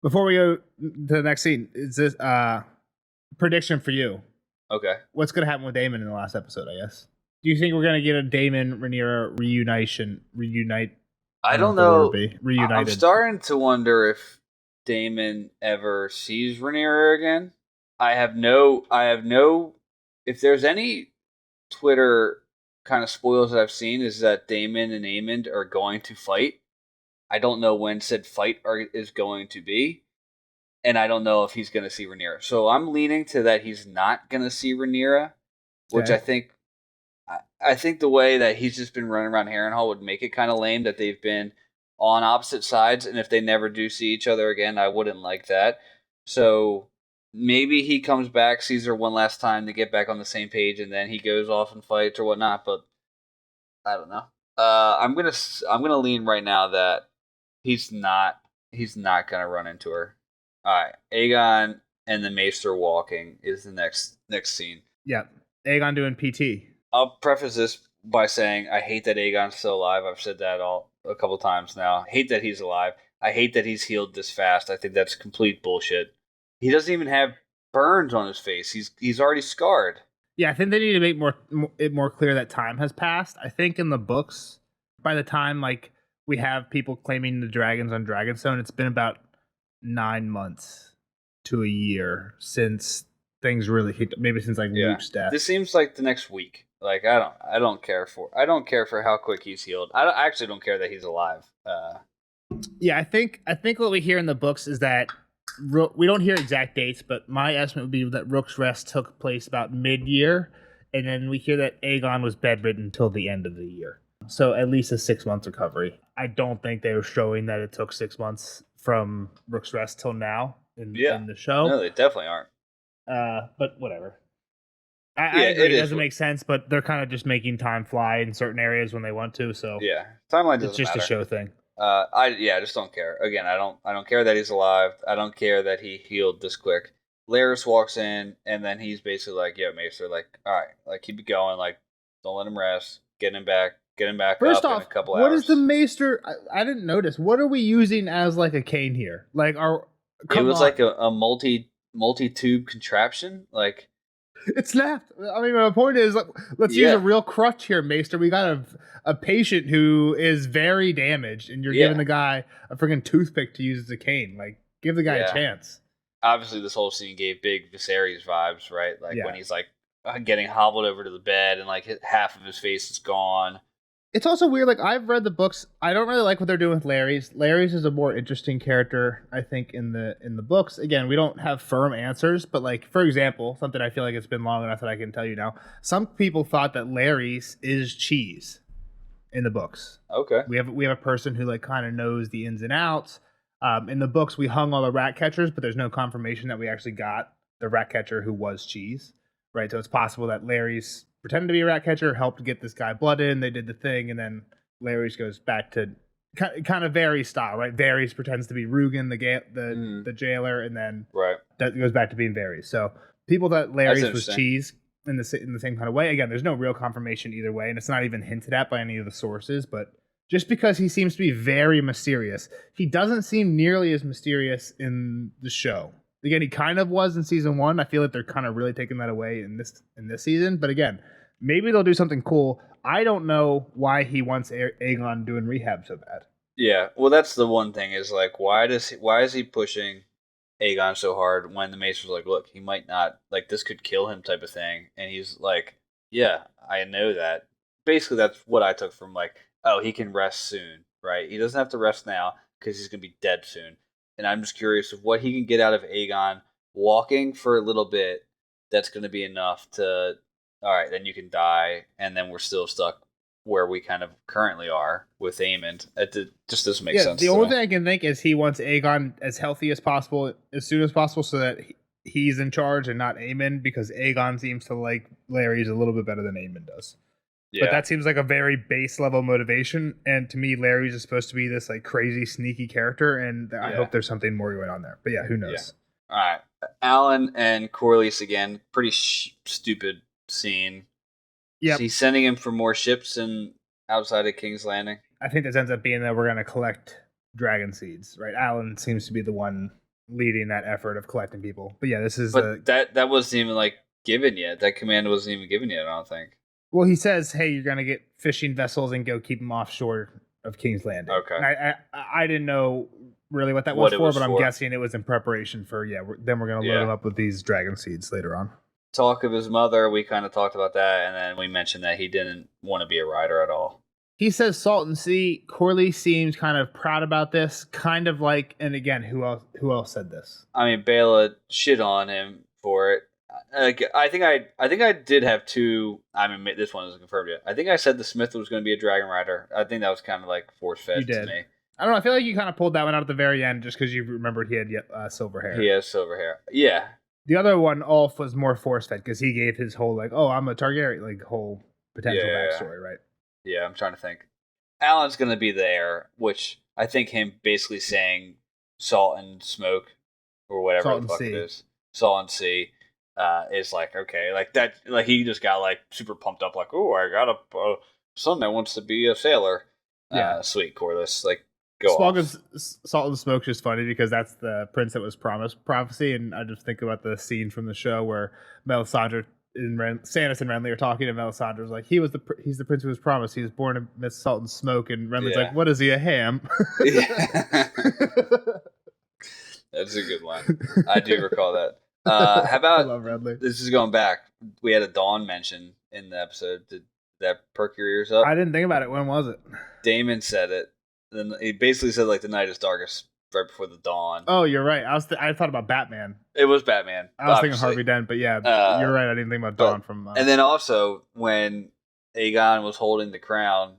Before we go to the next scene, is this prediction for you? Okay. What's going to happen with Damon in the last episode, I guess? Do you think we're going to get a Damon-Rhaenyra reunite? I don't know. Reunited. I'm starting to wonder if Damon ever sees Rhaenyra again. I have no. If there's any Twitter kind of spoils that I've seen is that Damon and Aemond are going to fight. I don't know when said fight is going to be, and I don't know if he's going to see Rhaenyra. So I'm leaning to that he's not going to see Rhaenyra, which Okay. I think the way that he's just been running around Harrenhal would make it kind of lame that they've been on opposite sides, and if they never do see each other again, I wouldn't like that. So maybe he comes back, sees her one last time to get back on the same page, and then he goes off and fights or whatnot. But I don't know. I'm gonna lean right now that he's not gonna run into her. All right, Aegon and the Maester walking is the next scene. Yeah. Aegon doing PT. I'll preface this by saying I hate that Aegon's still alive. I've said that a couple times now. I hate that he's alive. I hate that he's healed this fast. I think that's complete bullshit. He doesn't even have burns on his face. He's already scarred. Yeah, I think they need to make it more clear that time has passed. I think in the books, by the time like we have people claiming the dragons on Dragonstone, it's been about 9 months to a year since things really hit. Maybe since like Luke's death. This seems like the next week. Like I don't care for how quick he's healed. I actually don't care that he's alive. Yeah, I think what we hear in the books is that we don't hear exact dates, but my estimate would be that Rook's Rest took place about mid-year, and then we hear that Aegon was bedridden until the end of the year. So at least a 6-month recovery. I don't think they were showing that it took 6 months from Rook's Rest till now in the show. No, they definitely aren't. But whatever. I agree. It doesn't make sense, but they're kind of just making time fly in certain areas when they want to. So yeah, timeline doesn't it's just matter. a show thing. I just don't care. Again, I don't care that he's alive. I don't care that he healed this quick. Larys walks in, and then he's basically like, "Yeah, Maester, like, all right, like keep it going, like, don't let him rest. Get him back First up off, in a couple hours." What is the Maester? I didn't notice. What are we using as like a cane here? Like it was like a multi-tube contraption, like. It snapped. I mean, my point is, let's use a real crutch here, Maester. We got a patient who is very damaged, and you're giving the guy a freaking toothpick to use as a cane. Like, give the guy a chance. Obviously, this whole scene gave big Viserys vibes, right? Like when he's like getting hobbled over to the bed, and like half of his face is gone. It's also weird. Like, I've read the books. I don't really like what they're doing with Larys. Larys is a more interesting character, I think, in the books. Again, we don't have firm answers, but like, for example, something I feel like it's been long enough that I can tell you now. Some people thought that Larys is cheese in the books. Okay. We have a person who like kind of knows the ins and outs. In the books, we hung all the rat catchers, but there's no confirmation that we actually got the rat catcher who was cheese, right? So it's possible that Larys pretended to be a rat catcher, helped get this guy blood in, they did the thing, and then Larys goes back to kind of Varys style, right? Varys pretends to be Rugen, the jailer, and then goes back to being Varys. So people thought Larys was cheese in the same kind of way. Again, there's no real confirmation either way, and it's not even hinted at by any of the sources, but just because he seems to be very mysterious, he doesn't seem nearly as mysterious in the show. Again, he kind of was in season 1. I feel like they're kind of really taking that away in this season. But again, maybe they'll do something cool. I don't know why he wants Aegon doing rehab so bad. Yeah, well, that's the one thing is like, why is he pushing Aegon so hard when the Maester's like, look, he might not, like, this could kill him type of thing, and he's like, yeah, I know that. Basically, that's what I took from like, oh, he can rest soon, right? He doesn't have to rest now because he's gonna be dead soon. And I'm just curious of what he can get out of Aegon walking for a little bit. That's going to be enough to, all right, then you can die, and then we're still stuck where we kind of currently are with Aemond. It just doesn't make sense. The only thing I can think is he wants Aegon as healthy as possible, as soon as possible, so that he's in charge and not Aemond, because Aegon seems to like Larys a little bit better than Aemond does. Yeah. But that seems like a very base level motivation, and to me, Larys is supposed to be this like crazy, sneaky character, and I hope there's something more going on there. But yeah, who knows? Yeah. All right, Alan and Corlys again. Pretty stupid scene. Yeah, he's sending him for more ships and outside of King's Landing. I think this ends up being that we're going to collect dragon seeds, right? Alan seems to be the one leading that effort of collecting people. But yeah, this is. But that wasn't even like given yet. That command wasn't even given yet. I don't think. Well, he says, hey, you're going to get fishing vessels and go keep them offshore of King's Landing. Okay. And I didn't know really what that was for, but I'm guessing it was in preparation for, then we're going to load them up with these dragon seeds later on. talk of his mother, we kind of talked about that, and then we mentioned that he didn't want to be a rider at all. He says Salton Sea. Corley seems kind of proud about this, kind of like, and again, who else said this? I mean, Bela shit on him for it. I think I did have two. I mean, this one isn't confirmed yet. I think I said the Smith was going to be a dragon rider. I think that was kind of like force fed to me. I don't know. I feel like you kind of pulled that one out at the very end just because you remembered he had silver hair. He has silver hair. Yeah. The other one, Ulf, was more force fed because he gave his whole like, oh, I'm a Targaryen, like whole potential backstory, right? Yeah, I'm trying to think. Alan's going to be there, which I think him basically saying salt and smoke or whatever the fuck it is, salt and sea, is like, okay, like that, like he just got like super pumped up, like, oh, I got a son that wants to be a sailor. Yeah, sweet, Corliss, like go off. Salt and smoke's just funny because that's the prince that was promised prophecy, and I just think about the scene from the show where Melisandre and Stannis and Renly are talking, and Melisandre's like, he's the prince who was promised. He was born amidst salt and smoke, and Renly's like, what is he, a ham? That's a good line. I do recall that. How about I love Renly. This is going back. We had a Dawn mention in the episode. Did that perk your ears up? I didn't think about it. When was it? Damon said it. Then he basically said like the night is darkest right before the dawn. Oh, you're right. I thought about Batman. It was Batman. I was thinking Harvey Dent, but yeah, you're right. I didn't think about Dawn from. And then also when Aegon was holding the crown,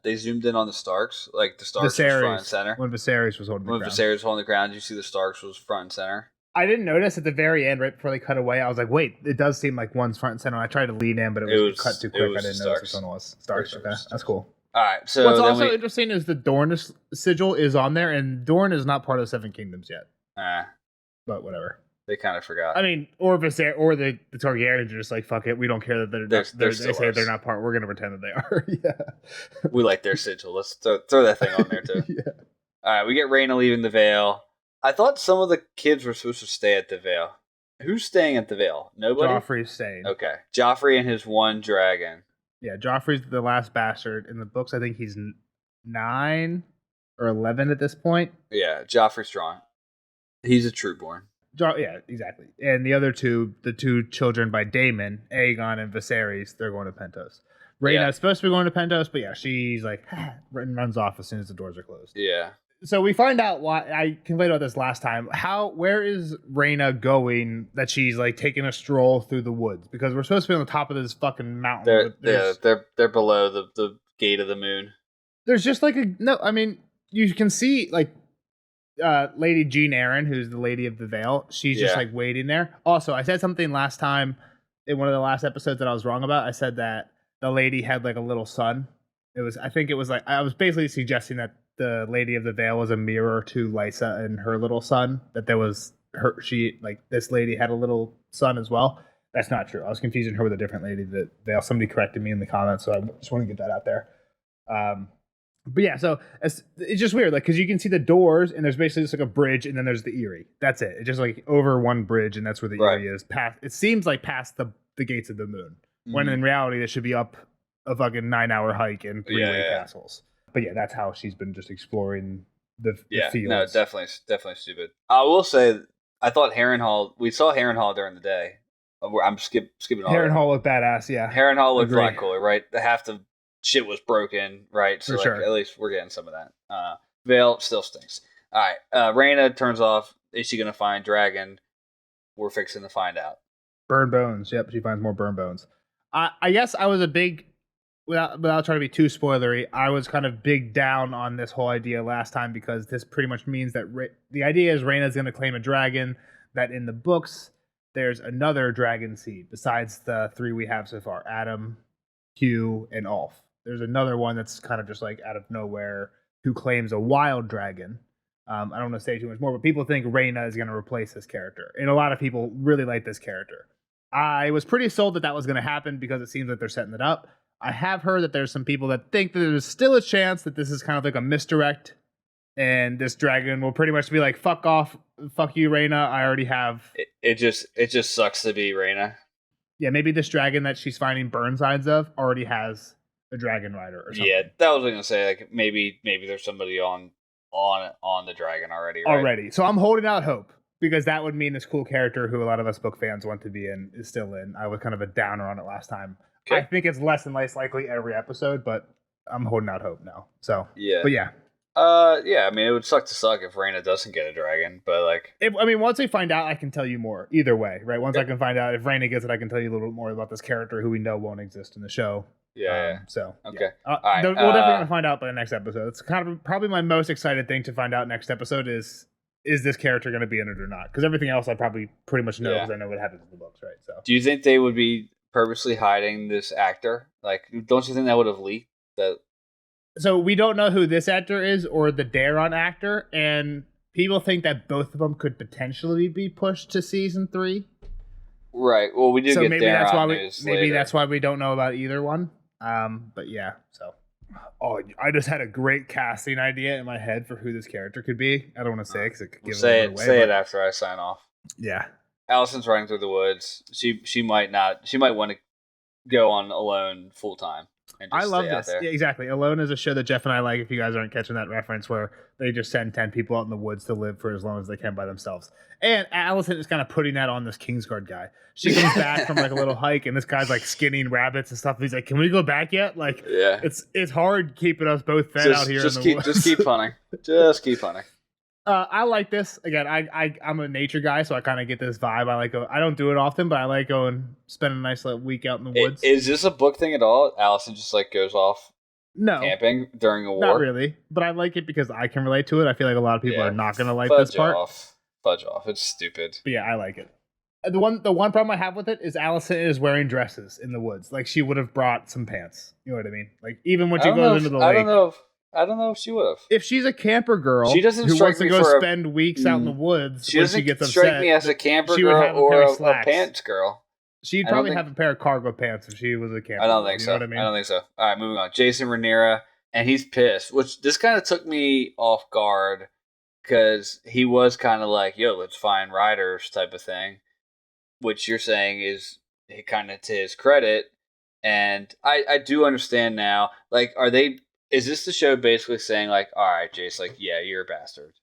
they zoomed in on the Starks. Like the Starks was front and center. When Viserys was holding the crown. When Viserys was holding the crown, did you see the Starks was front and center? I didn't notice at the very end, right before they cut away. I was like, wait, it does seem like one's front and center. I tried to lean in, but it was cut too quick. I didn't notice which one was. Starks. Okay, that's cool. All right. So what's also interesting is the Dorne sigil is on there, and Dorne is not part of the Seven Kingdoms yet. But whatever. They kind of forgot. I mean, or Viserys, or the Targaryens are just like, fuck it, we don't care that they say they're not part. We're gonna pretend that they are. Yeah. We like their sigil. Let's throw that thing on there too. Yeah. All right. We get Rhaena leaving the Vale. I thought some of the kids were supposed to stay at the Vale. Who's staying at the Vale? Nobody. Joffrey's staying. Okay. Joffrey and his one dragon. Yeah, Joffrey's the last bastard. In the books, I think he's 9 or 11 at this point. Yeah, Joffrey's strong. He's a trueborn. Yeah, exactly. And the other two, the two children by Damon, Aegon and Viserys, they're going to Pentos. Rhaena's supposed to be going to Pentos, but yeah, she's like, runs off as soon as the doors are closed. Yeah. So we find out why. I complained about this last time. Where is Rhaena going that she's like taking a stroll through the woods? Because we're supposed to be on the top of this fucking mountain. They're below the gate of the moon. There's just like I mean, you can see like Lady Jean Arryn, who's the Lady of the Vale. She's just like waiting there. Also, I said something last time in one of the last episodes that I was wrong about. I said that the lady had like a little son. I was basically suggesting that the Lady of the Vale was a mirror to Lysa and her little son. That there was this lady had a little son as well. That's not true. I was confusing her with a different lady. That Vale. Somebody corrected me in the comments, so I just want to get that out there. But yeah, so it's just weird, like because you can see the doors and there's basically just like a bridge and then there's the Eyrie. That's it. It's just like over one bridge and that's where the Eyrie is. It seems like past the gates of the moon. When in reality, it should be up a fucking 9-hour hike and 3-way castles. But yeah, that's how she's been just exploring the fields. No, definitely stupid. I will say, I thought Harrenhal. We saw Harrenhal during the day. I'm skipping all. Harrenhal looked badass. Yeah, Harrenhal looked a lot cooler. Right, half the shit was broken. Right, so at least we're getting some of that. Vale still stinks. All right, Rhaena turns off. Is she gonna find Dragon? We're fixing to find out. Burn bones. Yep, she finds more burn bones. I guess I was a big. Without trying to be too spoilery, I was kind of big down on this whole idea last time because this pretty much means that the idea is Rhaena's going to claim a dragon, that in the books, there's another dragon seed besides the 3 we have so far, Adam, Hugh, and Ulf. There's another one that's kind of just like out of nowhere who claims a wild dragon. I don't want to say too much more, but people think Rhaena is going to replace this character. And a lot of people really like this character. I was pretty sold that was going to happen because it seems like they're setting it up. I have heard that there's some people that think that there's still a chance that this is kind of like a misdirect and this dragon will pretty much be like, fuck off, fuck you, Rhaena, I already have. It just sucks to be Rhaena. Yeah, maybe this dragon that she's finding burn signs of already has a dragon rider or something. Yeah, that was what I was going to say. Like maybe there's somebody on the dragon already. Right? Already. So I'm holding out hope. because that would mean this cool character who a lot of us book fans want to be in is still in. I was kind of a downer on it last time. Okay. I think it's less and less likely every episode, but I'm holding out hope now. So Yeah. but yeah. Yeah, I mean, it would suck to suck if Rhaena doesn't get a dragon, but like, once we find out, I can tell you more. Either way, right? Once I can find out if Rhaena gets it, I can tell you a little bit more about this character who we know won't exist in the show. Yeah. So okay, yeah. all right. We're definitely gonna find out by the next episode. It's kind of probably my most excited thing to find out next episode is this character going to be in it or not? Because everything else I probably pretty much know because I know what happens in the books, right? So, do you think they would be purposely hiding this actor? Like, don't you think that would have leaked that? So we don't know who this actor is or the Daron actor, and people think that both of them could potentially be pushed to season 3. Right. Well, we do get maybe Daron that's why news maybe later. that's why we don't know about either one. But yeah. So, I just had a great casting idea in my head for who this character could be. I don't want to say it because it could give it away. Say it after I sign off. Yeah. Alicent's running through the woods. She might not. She might want to go on alone full time. I love this. Yeah, exactly. Alone is a show that Jeff and I like, if you guys aren't catching that reference, where they just send 10 people out in the woods to live for as long as they can by themselves. And Alicent is kind of putting that on this Kingsguard guy. She comes back from like a little hike, and this guy's like skinning rabbits and stuff. He's like, "Can we go back yet?" Like, yeah, it's hard keeping us both fed out here in the woods. Just keep hunting. Just keep hunting. I like this. Again, I'm a nature guy, so I kind of get this vibe. I don't do it often, but I like going spend a nice little week out in the woods. Is this a book thing at all? Alicent just like goes off camping during a war? Not really, but I like it because I can relate to it. I feel like a lot of people are not going to like this part. Fudge off. It's stupid. But yeah, I like it. The one problem I have with it is Alicent is wearing dresses in the woods. Like, she would have brought some pants. You know what I mean? Like, even when she goes into the lake. I don't know if she would have. If she's a camper girl who wants to go spend weeks out in the woods, she doesn't strike me as a camper girl or a pants girl. She'd probably have a pair of cargo pants if she was a camper. I don't think so. You know what I mean? I don't think so. All right, moving on. Jason Rhaenyra, and he's pissed. Which this kind of took me off guard because he was kind of like, "Yo, let's find riders" type of thing, which you're saying is kind of to his credit, and I do understand now. Like, is this the show basically saying like, all right, Jace, like, yeah, you're a bastard?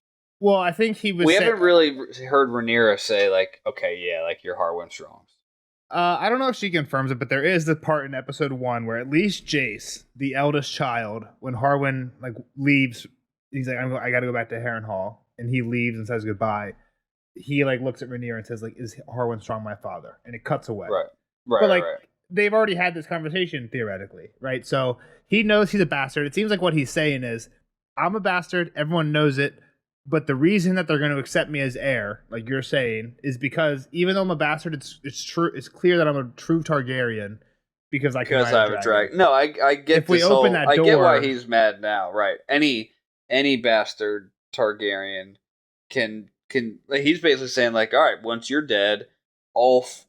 Well, I think he was. We haven't really heard Rhaenyra say like, okay, yeah, like you're Harwin Strong. I don't know if she confirms it, but there is the part in episode 1 where at least Jace, the eldest child, when Harwin like leaves, he's like, I got to go back to Harrenhal, and he leaves and says goodbye. He like looks at Rhaenyra and says like, "Is Harwin Strong my father?" And it cuts away. Right. But like, they've already had this conversation theoretically, right? So he knows he's a bastard. It seems like what he's saying is, I'm a bastard. Everyone knows it. But the reason that they're going to accept me as heir, like you're saying, is because even though I'm a bastard, it's true. It's clear that I'm a true Targaryen because I have a dragon. No, I get. If we open that door, I get why he's mad now. Right? Any bastard Targaryen can. Like, he's basically saying like, all right, once you're dead, Ulf,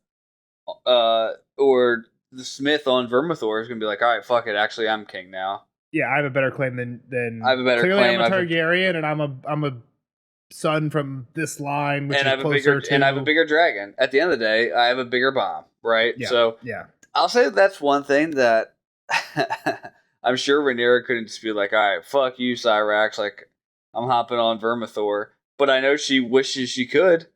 or the Smith on Vermithor is gonna be like, all right, fuck it. Actually, I'm king now. Yeah, I have a better claim than I have a better clearly claim. I'm a Targaryen, and I'm a son from this line, which and is closer to. And I have a bigger dragon. At the end of the day, I have a bigger bomb, right? Yeah, so yeah, I'll say that's one thing that I'm sure Rhaenyra couldn't just be like, all right, fuck you, Cyrax. Like, I'm hopping on Vermithor, but I know she wishes she could.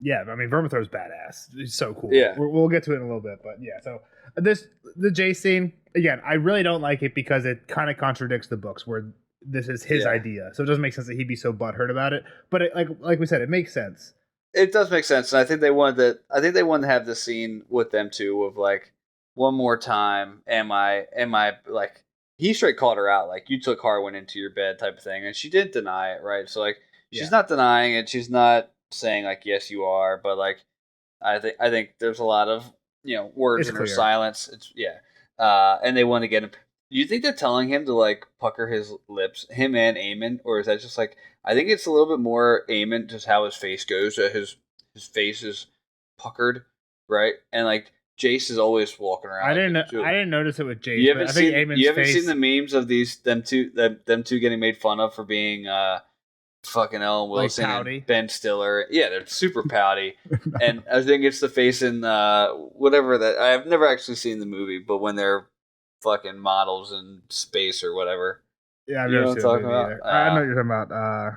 Yeah, I mean, Vermithor's badass. He's so cool. Yeah, we'll get to it in a little bit, but yeah. So the Jace scene again, I really don't like it because it kind of contradicts the books where this is his idea, so it doesn't make sense that he'd be so butthurt about it. But it, like we said, it makes sense. It does make sense, and I think they wanted to have the scene with them too of like, one more time, am I like, he straight called her out like, you took Harwin into your bed type of thing, and she didn't deny it, right? So like, she's not denying it, she's not saying like, yes you are, but like, I think there's a lot of words in her silence. It's and they want to get him. Do you think they're telling him to like pucker his lips, him and Aemon, or is that just like, I think it's a little bit more Aemon, just how his face goes. His face is puckered, right? And like Jace is always walking around. I didn't notice it with Jace. You haven't seen the memes of them two getting made fun of for being fucking Ellen Wilson and Ben Stiller. Yeah, they're super pouty. And I think it's the face in whatever that, I've never actually seen the movie, but when they're fucking models in space or whatever. Yeah, I've never seen the movie either. I know what you're talking about.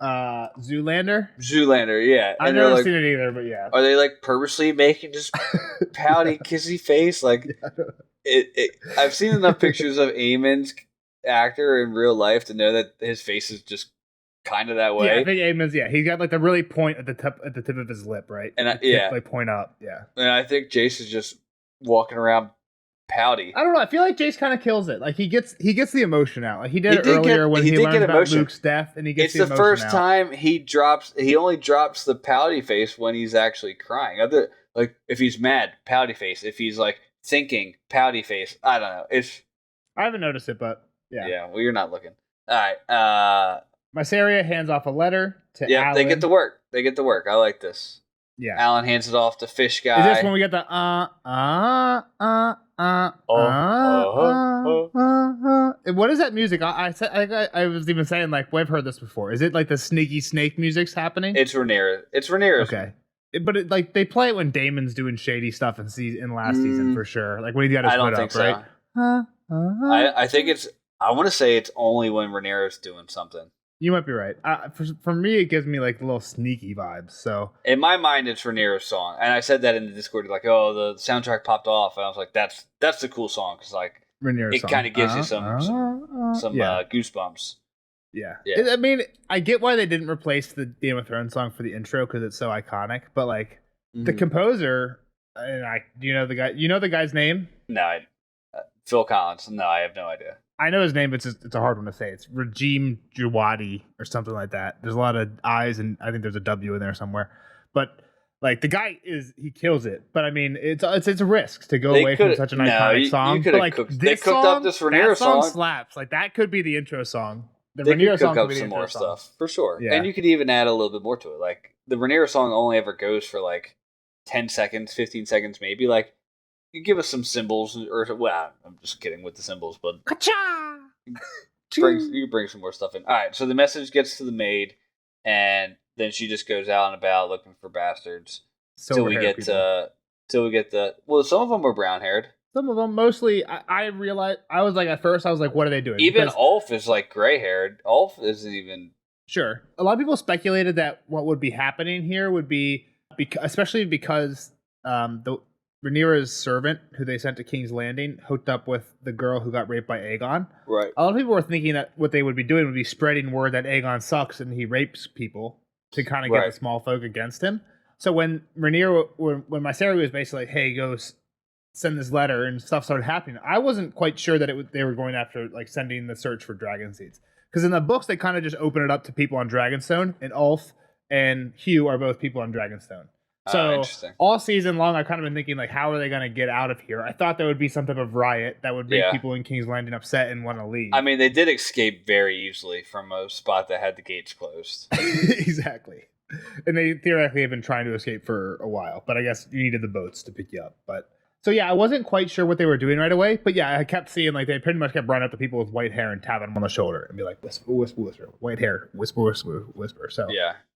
Zoolander. Zoolander, yeah. I've And they're never like, seen it either, but yeah. are they like purposely making just pouty, kissy face? Like, I've seen enough pictures of Eamon's actor in real life to know that his face is just kind of that way. Yeah, I think Eamon's. Yeah, he's got like the really point at the tip of his lip, right? And like point up. Yeah. And I think Jace is just walking around pouty. I don't know. I feel like Jace kind of kills it. Like he gets the emotion out. Like he did it earlier when he learned about Luke's death, and he gets. It's the first time he only drops the pouty face when he's actually crying. Like if he's mad, pouty face. If he's like thinking, pouty face. I don't know. I haven't noticed it, but yeah. Yeah. Well, you're not looking. All right. Mysaria hands off a letter to Alan. Alan. They get to work. I like this. Yeah. Alan hands it off to Fish Guy. Is this when we get the What is that music? I was even saying like we've heard this before. Is it like the sneaky snake music's happening? It's Rhaenyra. It's Rhaenyra. Okay. But like they play it when Damon's doing shady stuff in last season for sure. Like when he got his foot up, right? I think it's. I want to say it's only when Rhaenyra's doing something. You might be right. For me, it gives me like little sneaky vibes. So in my mind, it's Rhaenyra's song, and I said that in the Discord. Like, oh, the soundtrack popped off, and I was like, that's the cool song because like Rhaenyra's it kind of gives you some goosebumps. Yeah. I mean, I get why they didn't replace the Game of Thrones song for the intro because it's so iconic. But like the composer, and do you know the guy? You know the guy's name? No, Phil Collins. No, I have no idea. I know his name, but it's a hard one to say. It's Rajim Djawadi or something like that. There's a lot of I's and I think there's a W in there somewhere. But like the guy he kills it. But I mean, it's a risk to go away from such an iconic song. But like they cooked up this Rhaenyra song slaps. Like that could be the intro song. The Rhaenyra song could cook up some more stuff for sure. Yeah. And you could even add a little bit more to it. Like the Rhaenyra song only ever goes for like 10 seconds, 15 seconds, maybe. Like you give us some symbols, or well, I'm just kidding with the symbols, but you bring some more stuff in. All right, so the message gets to the maid, and then she just goes out and about looking for bastards till we get the. Well, some of them were brown haired. Some of them, mostly. I realized I was like at first I was like, what are they doing? Even Ulf is like gray haired. Ulf isn't even sure. A lot of people speculated that what would be happening here would be, especially because Rhaenyra's servant, who they sent to King's Landing, hooked up with the girl who got raped by Aegon. Right. A lot of people were thinking that what they would be doing would be spreading word that Aegon sucks and he rapes people to kind of get the small folk against him. So when Rhaenyra, when Mysaria was basically like, hey, go send this letter and stuff started happening, I wasn't quite sure that they were going after like sending the search for dragon seeds. Because in the books, they kind of just open it up to people on Dragonstone, and Ulf and Hugh are both people on Dragonstone. So all season long, I've kind of been thinking, like, how are they going to get out of here? I thought there would be some type of riot that would make people in King's Landing upset and want to leave. I mean, they did escape very easily from a spot that had the gates closed. Exactly. And they theoretically have been trying to escape for a while, but I guess you needed the boats to pick you up. But so, yeah, I wasn't quite sure what they were doing right away. But, yeah, I kept seeing, like, they pretty much kept running up to people with white hair and tapping them on the shoulder and be like, whisper, whisper, whisper, white hair, whisper, whisper, whisper. So,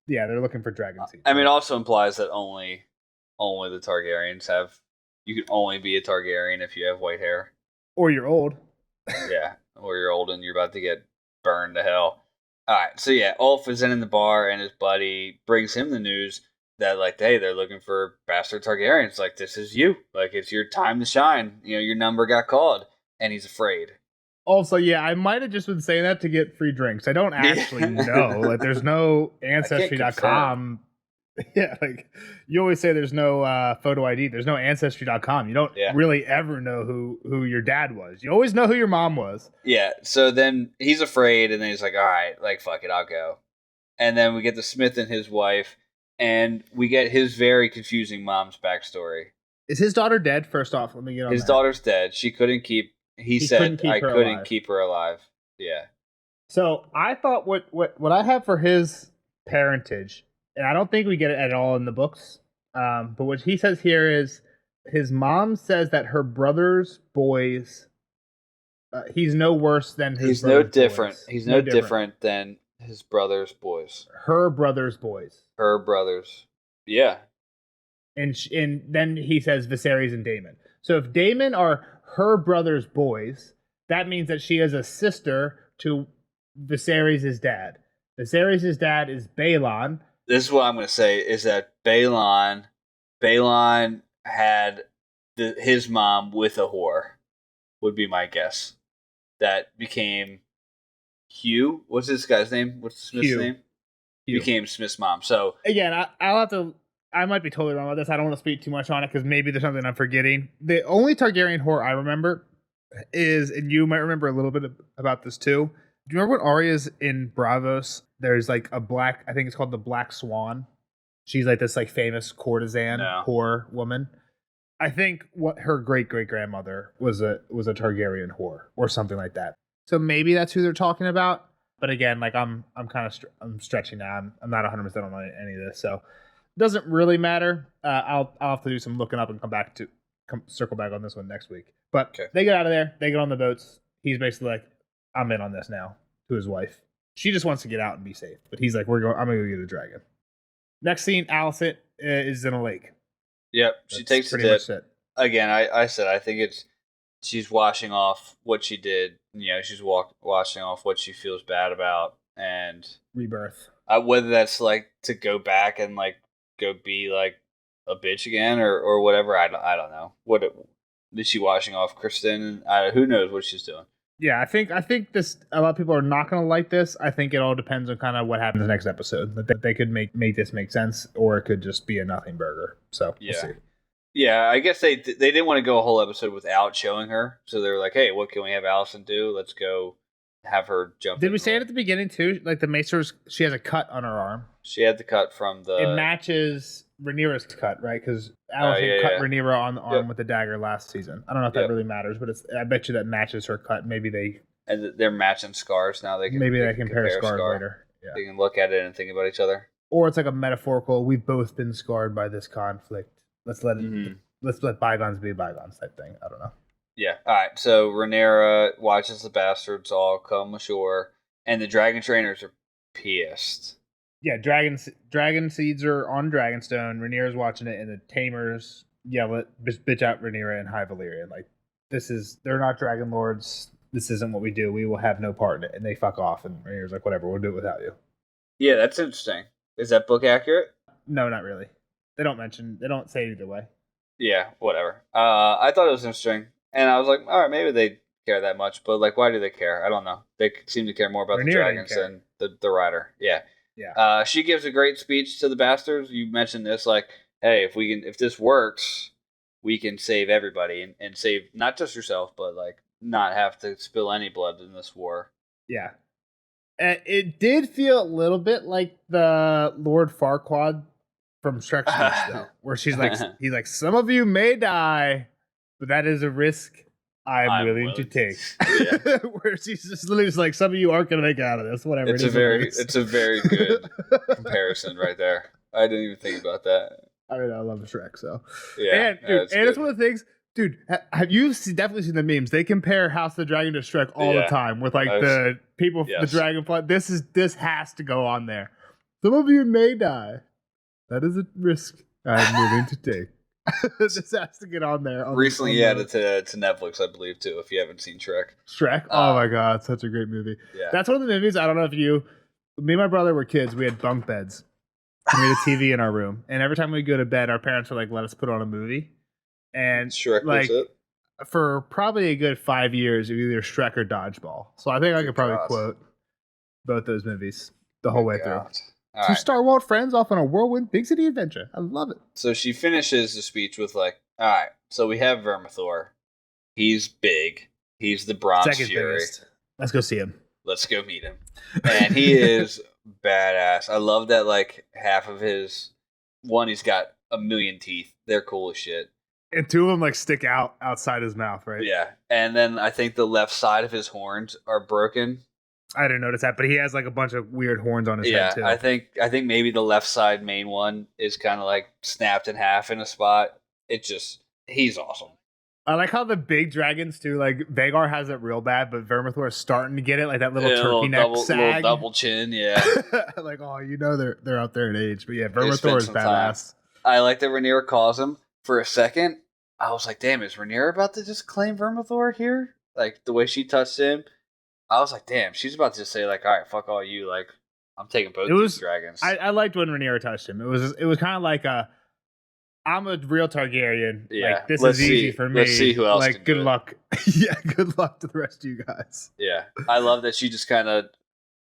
yeah, they're looking for dragon seeds. I mean, it also implies that only the Targaryens have. You can only be a Targaryen if you have white hair, or you're old. Yeah, or you're old and you're about to get burned to hell. All right, so yeah, Ulf is in the bar and his buddy brings him the news that like, hey, they're looking for bastard Targaryens. Like, this is you. Like, it's your time to shine. You know, your number got called, and he's afraid. Also, yeah, I might have just been saying that to get free drinks. I don't actually know. Like, there's no Ancestry.com. Yeah, like you always say there's no photo ID. There's no Ancestry.com. You don't really ever know who your dad was. You always know who your mom was. Yeah, so then he's afraid, and then he's like, all right, like, fuck it, I'll go. And then we get the Smith and his wife, and we get his very confusing mom's backstory. Is his daughter dead? First off, let me get on his daughter's dead. She couldn't keep... He said, I couldn't keep her alive. Yeah. So I thought what I have for his parentage... And I don't think we get it at all in the books. But what he says here is his mom says that her brother's boys, he's no worse than his brother's boys. He's no different than his brother's boys. Her brother's boys. Her brothers. Yeah. And then he says Viserys and Damon. So if Damon are her brother's boys, that means that she is a sister to Viserys' dad. Viserys' dad is Balon. This is what I'm going to say, is that Balon had his mom with a whore, would be my guess. That became Hugh. What's this guy's name? What's Smith's name? Hugh. Became Smith's mom. So again, I'll have to. I might be totally wrong about this. I don't want to speak too much on it because maybe there's something I'm forgetting. The only Targaryen whore I remember is, and you might remember a little bit about this too. Do you remember when Arya's in Bravos? There's like a black, I think it's called the Black Swan. She's like this like famous courtesan whore woman. I think what her great grandmother was a Targaryen whore or something like that. So maybe that's who they're talking about. But again, like I'm kind of I'm stretching now. I'm not 100% on any of this, so it doesn't really matter. I'll have to do some looking up and circle back on this one next week. But They get out of there. They get on the boats. He's basically like, I'm in on this now, to his wife. She just wants to get out and be safe. But he's like, I'm gonna go get a dragon. Next scene, Alicent is in a lake. Yep, she takes a dip. Again, I said I think she's washing off what she did. You know, she's washing off what she feels bad about and rebirth. Whether that's like to go back and like go be like a bitch again or whatever. I don't know. Is she washing off Kristen? Who knows what she's doing. Yeah, I think this. A lot of people are not going to like this. I think it all depends on kind of what happens in the next episode. That they could make this make sense, or it could just be a nothing burger. So we'll see. Yeah, I guess they didn't want to go a whole episode without showing her, so they were like, "Hey, what can we have Alicent do? Let's go have her jump." Did we say it at the beginning too? Like the Maester's, she has a cut on her arm. She had the cut from the. It matches Rhaenyra's cut, right? Because Alicent cut Rhaenyra on the arm with the dagger last season. I don't know if that really matters, but I bet you that matches her cut. Maybe they're matching scars now. They can compare scars later. Yeah. They can look at it and think about each other. Or it's like a metaphorical. We've both been scarred by this conflict. Let's let bygones be bygones type thing. I don't know. Yeah. All right. So Rhaenyra watches the bastards all come ashore, and the dragon trainers are pissed. Yeah, dragon seeds are on Dragonstone. Rhaenyra's watching it, and the tamers yell at bitch out Rhaenyra and High Valyrian. Like, they're not dragon lords. This isn't what we do. We will have no part in it. And they fuck off, and Rhaenyra's like, whatever, we'll do it without you. Yeah, that's interesting. Is that book accurate? No, not really. They don't say either way. Yeah, whatever. I thought it was interesting, and I was like, all right, maybe they care that much, but like, why do they care? I don't know. They seem to care more about the dragons than the rider. Yeah. Yeah. She gives a great speech to the bastards. You mentioned this, like, hey, if this works, we can save everybody and save not just yourself, but like not have to spill any blood in this war. Yeah. It did feel a little bit like the Lord Farquaad from Shrek's speech, though, where he's like, some of you may die, but that is a risk I'm willing to take. Yeah. Where she's just literally like, some of you aren't going to make it out of this. Whatever. It's a very good comparison right there. I didn't even think about that. I mean, I love Shrek, so yeah. And it's one of the things, dude. Have you definitely seen the memes? They compare House of the Dragon to Shrek all the time with like the people, the dragon plot. This has to go on there. Some of you may die. That is a risk I'm willing to take. This has to get on there. Recently added to Netflix, I believe, too, if you haven't seen Shrek. Oh my god, such a great movie. Yeah. That's one of the movies, I don't know if me and my brother were kids, we had bunk beds. We had a TV in our room. And every time we go to bed, our parents would like let us put on a movie. And Shrek like was it? For probably a good 5 years, it was either Shrek or Dodgeball. So I think I could probably quote both those movies the whole way through. Two Star Wars friends off on a whirlwind big city adventure. I love it. So she finishes the speech with like, all right, so we have Vermithor. He's big. He's the Bronze Fury. Let's go see him. Let's go meet him. And he is badass. I love that like half of his he's got a million teeth. They're cool as shit. And two of them like stick out outside his mouth, right? Yeah. And then I think the left side of his horns are broken. I didn't notice that, but he has like a bunch of weird horns on his head too. Yeah, I think maybe the left side main one is kind of like snapped in half in a spot. He's awesome. I like how the big dragons too, like Vhagar has it real bad, but Vermithor is starting to get it, like that little turkey neck sag. Little double chin, yeah. Like, oh, they're up there in age. But yeah, Vermithor is badass. I like that Rhaenyra calls him. For a second, I was like, damn, is Rhaenyra about to just claim Vermithor here? Like, the way she touched him. I was like, damn, she's about to just say, like, all right, fuck all you. Like, I'm taking both It was these dragons. I liked when Rhaenyra touched him. It was kind of like I'm a real Targaryen. Yeah, Like this let's is easy see- for me. let's see who else Like can good do it. luck. Yeah, good luck to the rest of you guys. Yeah, I love that she just kind of.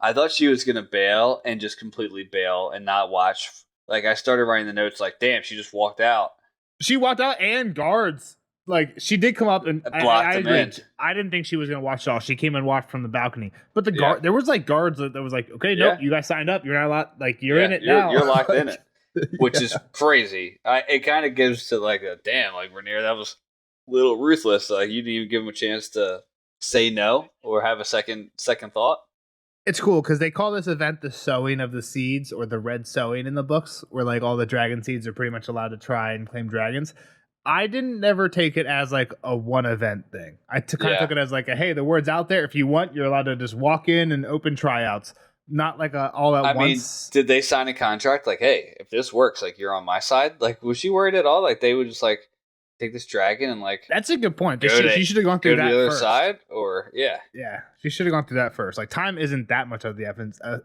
I thought she was gonna bail and just completely bail and not watch. Like I started writing the notes, like, damn, she just walked out. She walked out and guards. Like she did come up and Blocked I them agree. in. I didn't think she was gonna watch it all. She came and watched from the balcony. But the Yeah. guard, there was like guards that was like, okay, nope, Yeah. you guys signed up. You're not allowed. Like you're Yeah, in it you're, now. You're locked in Like, it, which is crazy. It kind of gives to like a damn, like Rhaenyra, that was a little ruthless. Like you didn't even give him a chance to say no or have a second thought. It's cool because they call this event the sowing of the seeds or the red sowing in the books, where like all the dragon seeds are pretty much allowed to try and claim dragons. I didn't never take it as like a one event thing. I kind of took it as like a hey, the word's out there. If you want, you're allowed to just walk in and open tryouts. Not like a all at once. Did they sign a contract like, hey, if this works, like you're on my side? Like, was she worried at all? Like they would just like take this dragon and like That's a good point. Go She should have gone go through to that the other first. side, or yeah. Yeah, she should have gone through that first. Like time isn't that much of the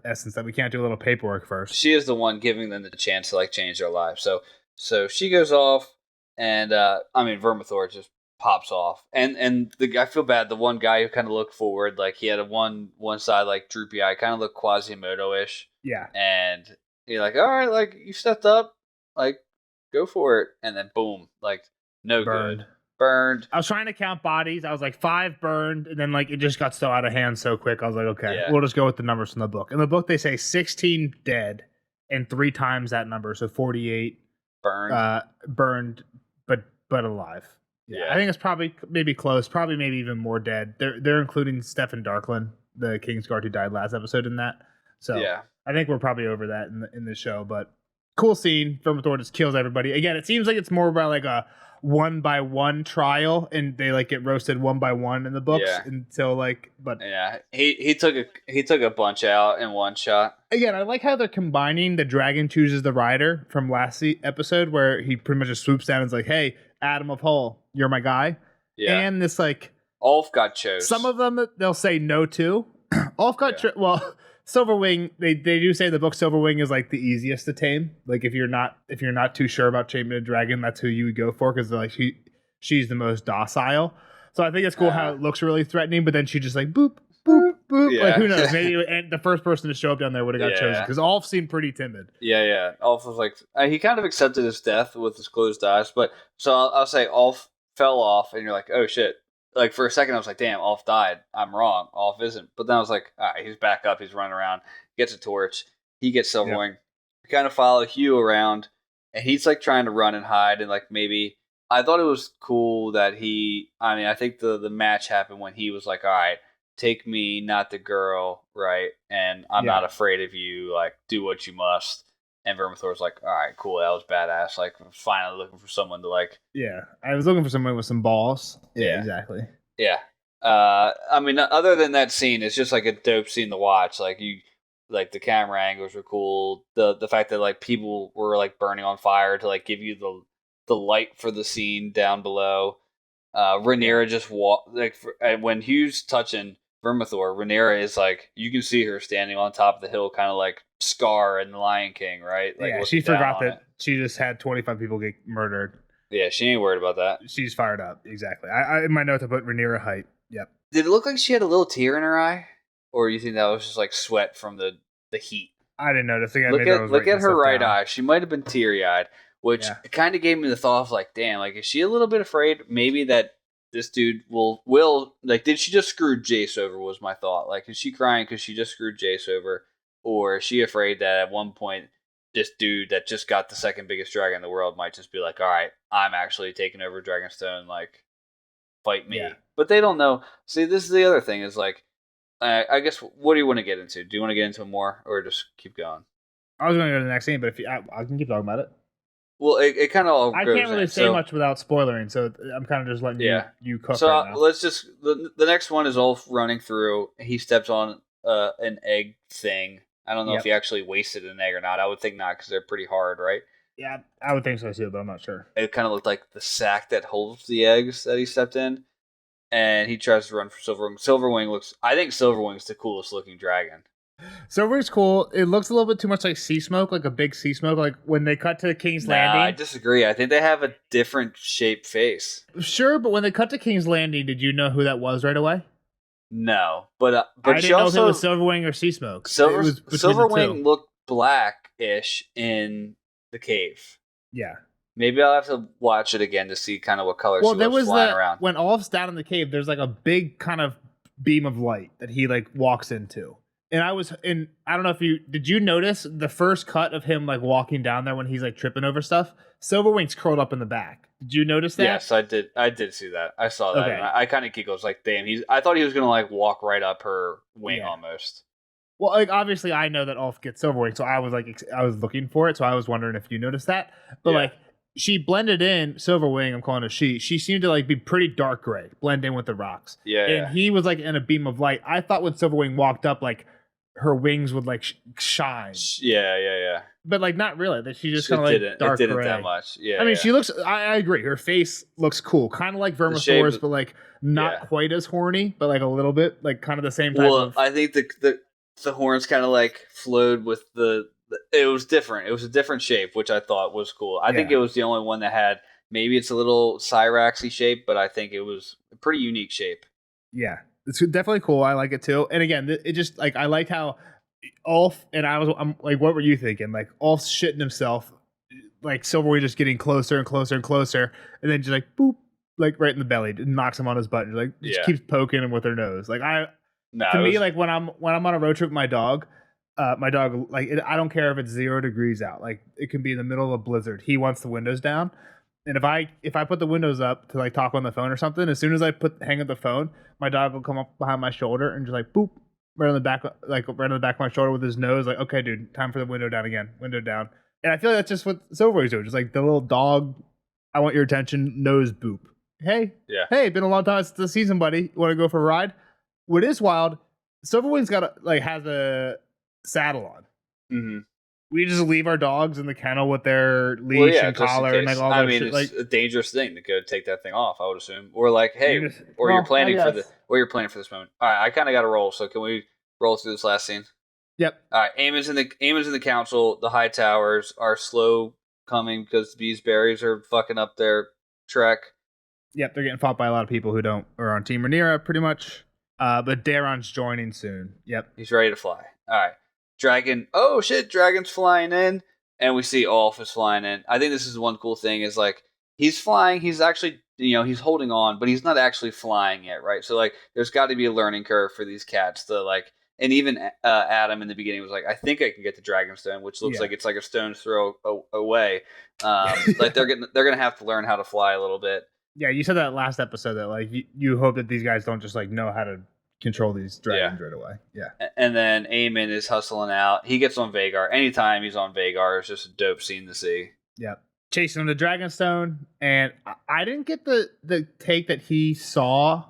essence that we can't do a little paperwork first. She is the one giving them the chance to like change their lives. So she goes off, and Vermithor just pops off, and I feel bad. The one guy who kind of looked forward, like he had a one side like droopy eye, kind of looked Quasimodo-ish. Yeah, And you're like, all right, like you stepped up, like go for it, and then boom, like no good, burned. I was trying to count bodies. I was like 5 burned, and then like it just got so out of hand so quick. I was like, okay, Yeah. we'll just go with the numbers from the book. In the book, they say 16 dead and 3 times that number, so 48 burned, but alive. Yeah, I think it's probably maybe close. Probably maybe even more dead. They're including Stefan Darklin, the Kingsguard who died last episode in that. So Yeah. I think we're probably over that in the show. But cool scene. Vermithor just kills everybody. Again, it seems like it's more about like a 1-by-1 trial, and they like get roasted 1-by-1 in the books until like. But yeah, he took a bunch out in one shot. Again, I like how they're combining the dragon chooses the rider from last episode, where he pretty much just swoops down and is like, "Hey, Adam of Hull, you're my guy." Yeah, and this like Ulf got chose. Some of them they'll say no to. Ulf got well. Silverwing, they do say in the book Silverwing is like the easiest to tame. Like if you're not too sure about taming a dragon, that's who you would go for because like she's the most docile. So I think it's cool how it looks really threatening, but then she just like boop boop boop. Yeah. Like who knows? Maybe the first person to show up down there would have got chosen because Ulf seemed pretty timid. Yeah. Ulf was like he kind of accepted his death with his closed eyes, but so I'll say Ulf fell off, and you're like, oh shit. Like, for a second, I was like, damn, Ulf died. I'm wrong. Ulf isn't. But then I was like, all right, he's back up. He's running around. Gets a torch. He gets Silverwing. Yep. We kind of follow Hugh around, and he's, like, trying to run and hide. And, like, maybe... I thought it was cool that I think the match happened when he was like, all right, take me, not the girl, right? And I'm not afraid of you. Like, do what you must. And Vermithor's like, all right, cool, that was badass. Like, I'm finally looking for someone to, like... Yeah, I was looking for someone with some balls. Yeah, exactly. Yeah. Other than that scene, it's just, like, a dope scene to watch. Like, the camera angles were cool. The fact that, like, people were, like, burning on fire to, like, give you the light for the scene down below. Rhaenyra just when Hugh's touching Vermithor, Rhaenyra is, like, you can see her standing on top of the hill, kind of like Scar in The Lion King, right? Like, yeah, she forgot that she just had 25 people get murdered. Yeah, she ain't worried about that. She's fired up, exactly. I in my notes I put Rhaenyra height. Yep. Did it look like she had a little tear in her eye, or you think that was just like sweat from the heat? I didn't notice. Look at her right eye. She might have been teary eyed, which kind of gave me the thought of like, damn, like is she a little bit afraid? Maybe that this dude will like, did she just screw Jace over? Was my thought. Like, is she crying because she just screwed Jace over? Or is she afraid that at one point this dude that just got the second biggest dragon in the world might just be like, all right, I'm actually taking over Dragonstone, like, fight me. Yeah. But they don't know. See, this is the other thing is like, I guess, what do you want to get into? Do you want to get into more or just keep going? I was going to go to the next scene, but if I can keep talking about it. Well, it kind of all I can't really say much without spoiling, so I'm kind of just letting you cook. So right now. Let's just the next one is Ulf running through. He steps on an egg thing. I don't know if he actually wasted an egg or not. I would think not because they're pretty hard, right? Yeah, I would think so too, but I'm not sure. It kind of looked like the sack that holds the eggs that he stepped in, and he tries to run for Silverwing. I think Silverwing's the coolest looking dragon. Silverwing's cool. It looks a little bit too much like sea smoke, like a big sea smoke. Like when they cut to King's Nah, I Landing. disagree. I think they have a different shaped face. Sure, but when they cut to King's Landing, did you know who that was right away? No, but I she didn't know also if it was Silverwing or Sea Smoke. It was between the Silverwing two. looked blackish in the cave. Yeah. Maybe I'll have to watch it again to see kind of what color Well, she there was was flying around. when Olaf's down in the cave. There's like a big kind of beam of light that he like walks into, and I don't know if did you notice the first cut of him like walking down there when he's like tripping over stuff. Silverwing's curled up in the back. Did you notice that? Yes, I did. I did see that. I saw that. Okay. And I kind of giggled. Like, damn, I thought he was gonna like walk right up her wing almost. Well, like obviously I know that Olaf gets Silverwing, so I was looking for it, so I was wondering if you noticed that. But like she blended in Silverwing. I'm calling her she. She seemed to like be pretty dark gray, blend in with the rocks. Yeah. And he was like in a beam of light. I thought when Silverwing walked up, like her wings would like shine. Yeah. But like not really. That she just kind of like dark It didn't gray. that much. Yeah. I mean, she looks. I agree. Her face looks cool, kind of like Vermithor's, but like not quite as horny, but like a little bit, like kind of the same type of. I think the horns kind of like flowed with the. It was different. It was a different shape, which I thought was cool. I think it was the only one that had. Maybe it's a little Cyraxy shape, but I think it was a pretty unique shape. Yeah, it's definitely cool. I like it too. And again, it just like I liked how Ulf and I'm like, what were you thinking? Like Ulf's shitting himself, like Silverwing just getting closer and closer and closer, and then just like boop, like right in the belly, and knocks him on his butt, and like just keeps poking him with her nose. Like like when I'm on a road trip with my dog. My dog, like, I don't care if it's 0 degrees out. Like, it can be in the middle of a blizzard. He wants the windows down, and if I put the windows up to like talk on the phone or something, as soon as I hang up the phone, my dog will come up behind my shoulder and just like boop, right on the back of my shoulder with his nose. Like, okay, dude, time for the window down again. Window down. And I feel like that's just what Silverwing's doing. Just like the little dog, I want your attention, nose boop. Hey, been a long time since the season, buddy. You want to go for a ride? What is wild? Silverwing's has a saddle on. Mm-hmm. We just leave our dogs in the kennel with their leash and collar and like all that shit. It's like a dangerous thing to go take that thing off, I would assume. Or like, hey, you're planning for this moment. All right, I kind of got to roll, so can we roll through this last scene? Yep. All right, Aemon's in the council. The High Towers are slow coming because these berries are fucking up their trek. Yep, they're getting fought by a lot of people who are on Team Rhaenyra, pretty much. But Daeron's joining soon. Yep. He's ready to fly. All right. Dragon. Oh shit! Dragon's flying in, and we see Ulf is flying in. I think this is one cool thing is like he's flying. He's actually he's holding on, but he's not actually flying yet, right? So like there's got to be a learning curve for these cats to like. And even Adam in the beginning was like, I think I can get the Dragonstone, which looks like it's like a stone's throw away. Like they're gonna have to learn how to fly a little bit. Yeah, you said that last episode that like you hope that these guys don't just like know how to control these dragons right away. Yeah. And then Aemon is hustling out. He gets on Vhagar. Anytime he's on Vhagar, it's just a dope scene to see. Yeah. Chasing him to Dragonstone. And I didn't get the take that he saw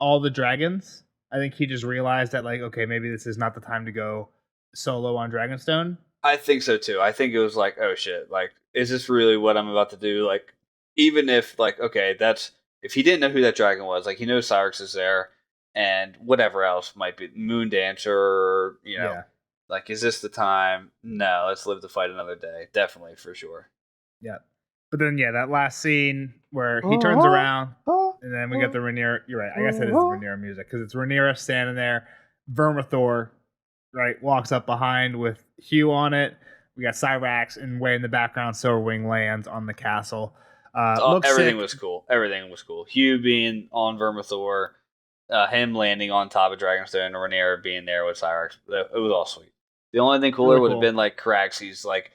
all the dragons. I think he just realized that like, okay, maybe this is not the time to go solo on Dragonstone. I think so too. I think it was like, oh shit, like, is this really what I'm about to do? Like, even if like, okay, if he didn't know who that dragon was, like he knows Cyrix is there. And whatever else might be Moon Dancer, like, is this the time? No, let's live to fight another day. Definitely, for sure. Yeah. But then, that last scene where he turns around and then we get the Rhaenyra. You're right. I guess it is the Rhaenyra music because it's Rhaenyra standing there. Vermithor, right, walks up behind with Hugh on it. We got Cyrax and way in the background. Silverwing lands on the castle. Everything was cool. Everything was cool. Hugh being on Vermithor. Him landing on top of Dragonstone and Rhaenyra being there with Cyrax. It was all sweet. The only thing cooler would have been like Caraxes like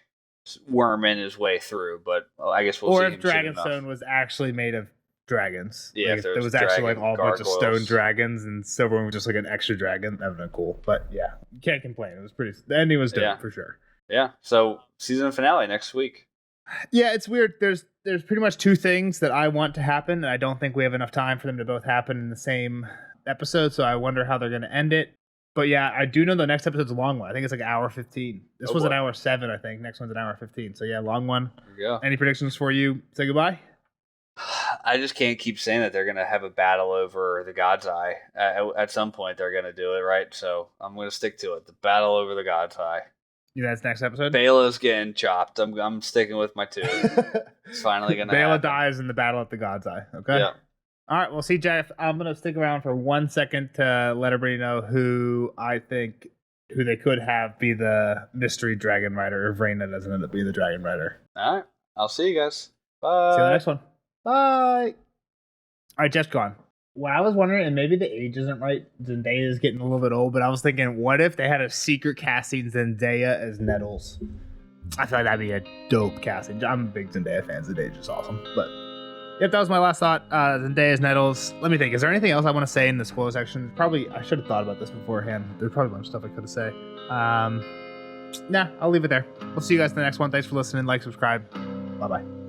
worming his way through, but I guess we'll see. Or if Dragonstone was actually made of dragons. Yeah, like if there was actually like all a bunch of stone dragons and Silverwing was just like an extra dragon, that would have been cool. But yeah, you can't complain. It was the ending was dope for sure. Yeah. So season finale next week. Yeah, it's weird. There's pretty much two things that I want to happen, and I don't think we have enough time for them to both happen in the same episode, so I wonder how they're going to end it. But yeah, I do know the next episode's a long one. I think it's like hour 15. This was an hour 7, I think. Next one's an hour 15. So yeah, long one. There you go. Any predictions for you? Say goodbye? I just can't keep saying that they're gonna have a battle over the God's Eye. At some point, they're gonna do it, right? So I'm gonna stick to it. The battle over the God's Eye. Yeah, that's next episode. Vale's getting chopped. I'm sticking with my 2. It's finally gonna Vale happen. dies in the battle at the God's Eye. Okay. Yeah. All right. Well, see, Jeff, I'm gonna stick around for 1 second to let everybody know who they could have be the mystery dragon rider if Rhaena doesn't end up being the dragon rider. All right. I'll see you guys. Bye. See you in the next one. Bye. All right, Jeff's gone. What I was wondering, and maybe the age isn't right, Zendaya is getting a little bit old, but I was thinking, what if they had a secret casting Zendaya as Nettles? I feel like that'd be a dope casting. I'm a big Zendaya fan. Zendaya's just awesome. But yep, that was my last thought. Zendaya's Nettles. Let me think. Is there anything else I want to say in the spoiler section? Probably, I should have thought about this beforehand. There's probably a bunch of stuff I could have said. Nah, I'll leave it there. We'll see you guys in the next one. Thanks for listening. Like, subscribe. Bye-bye.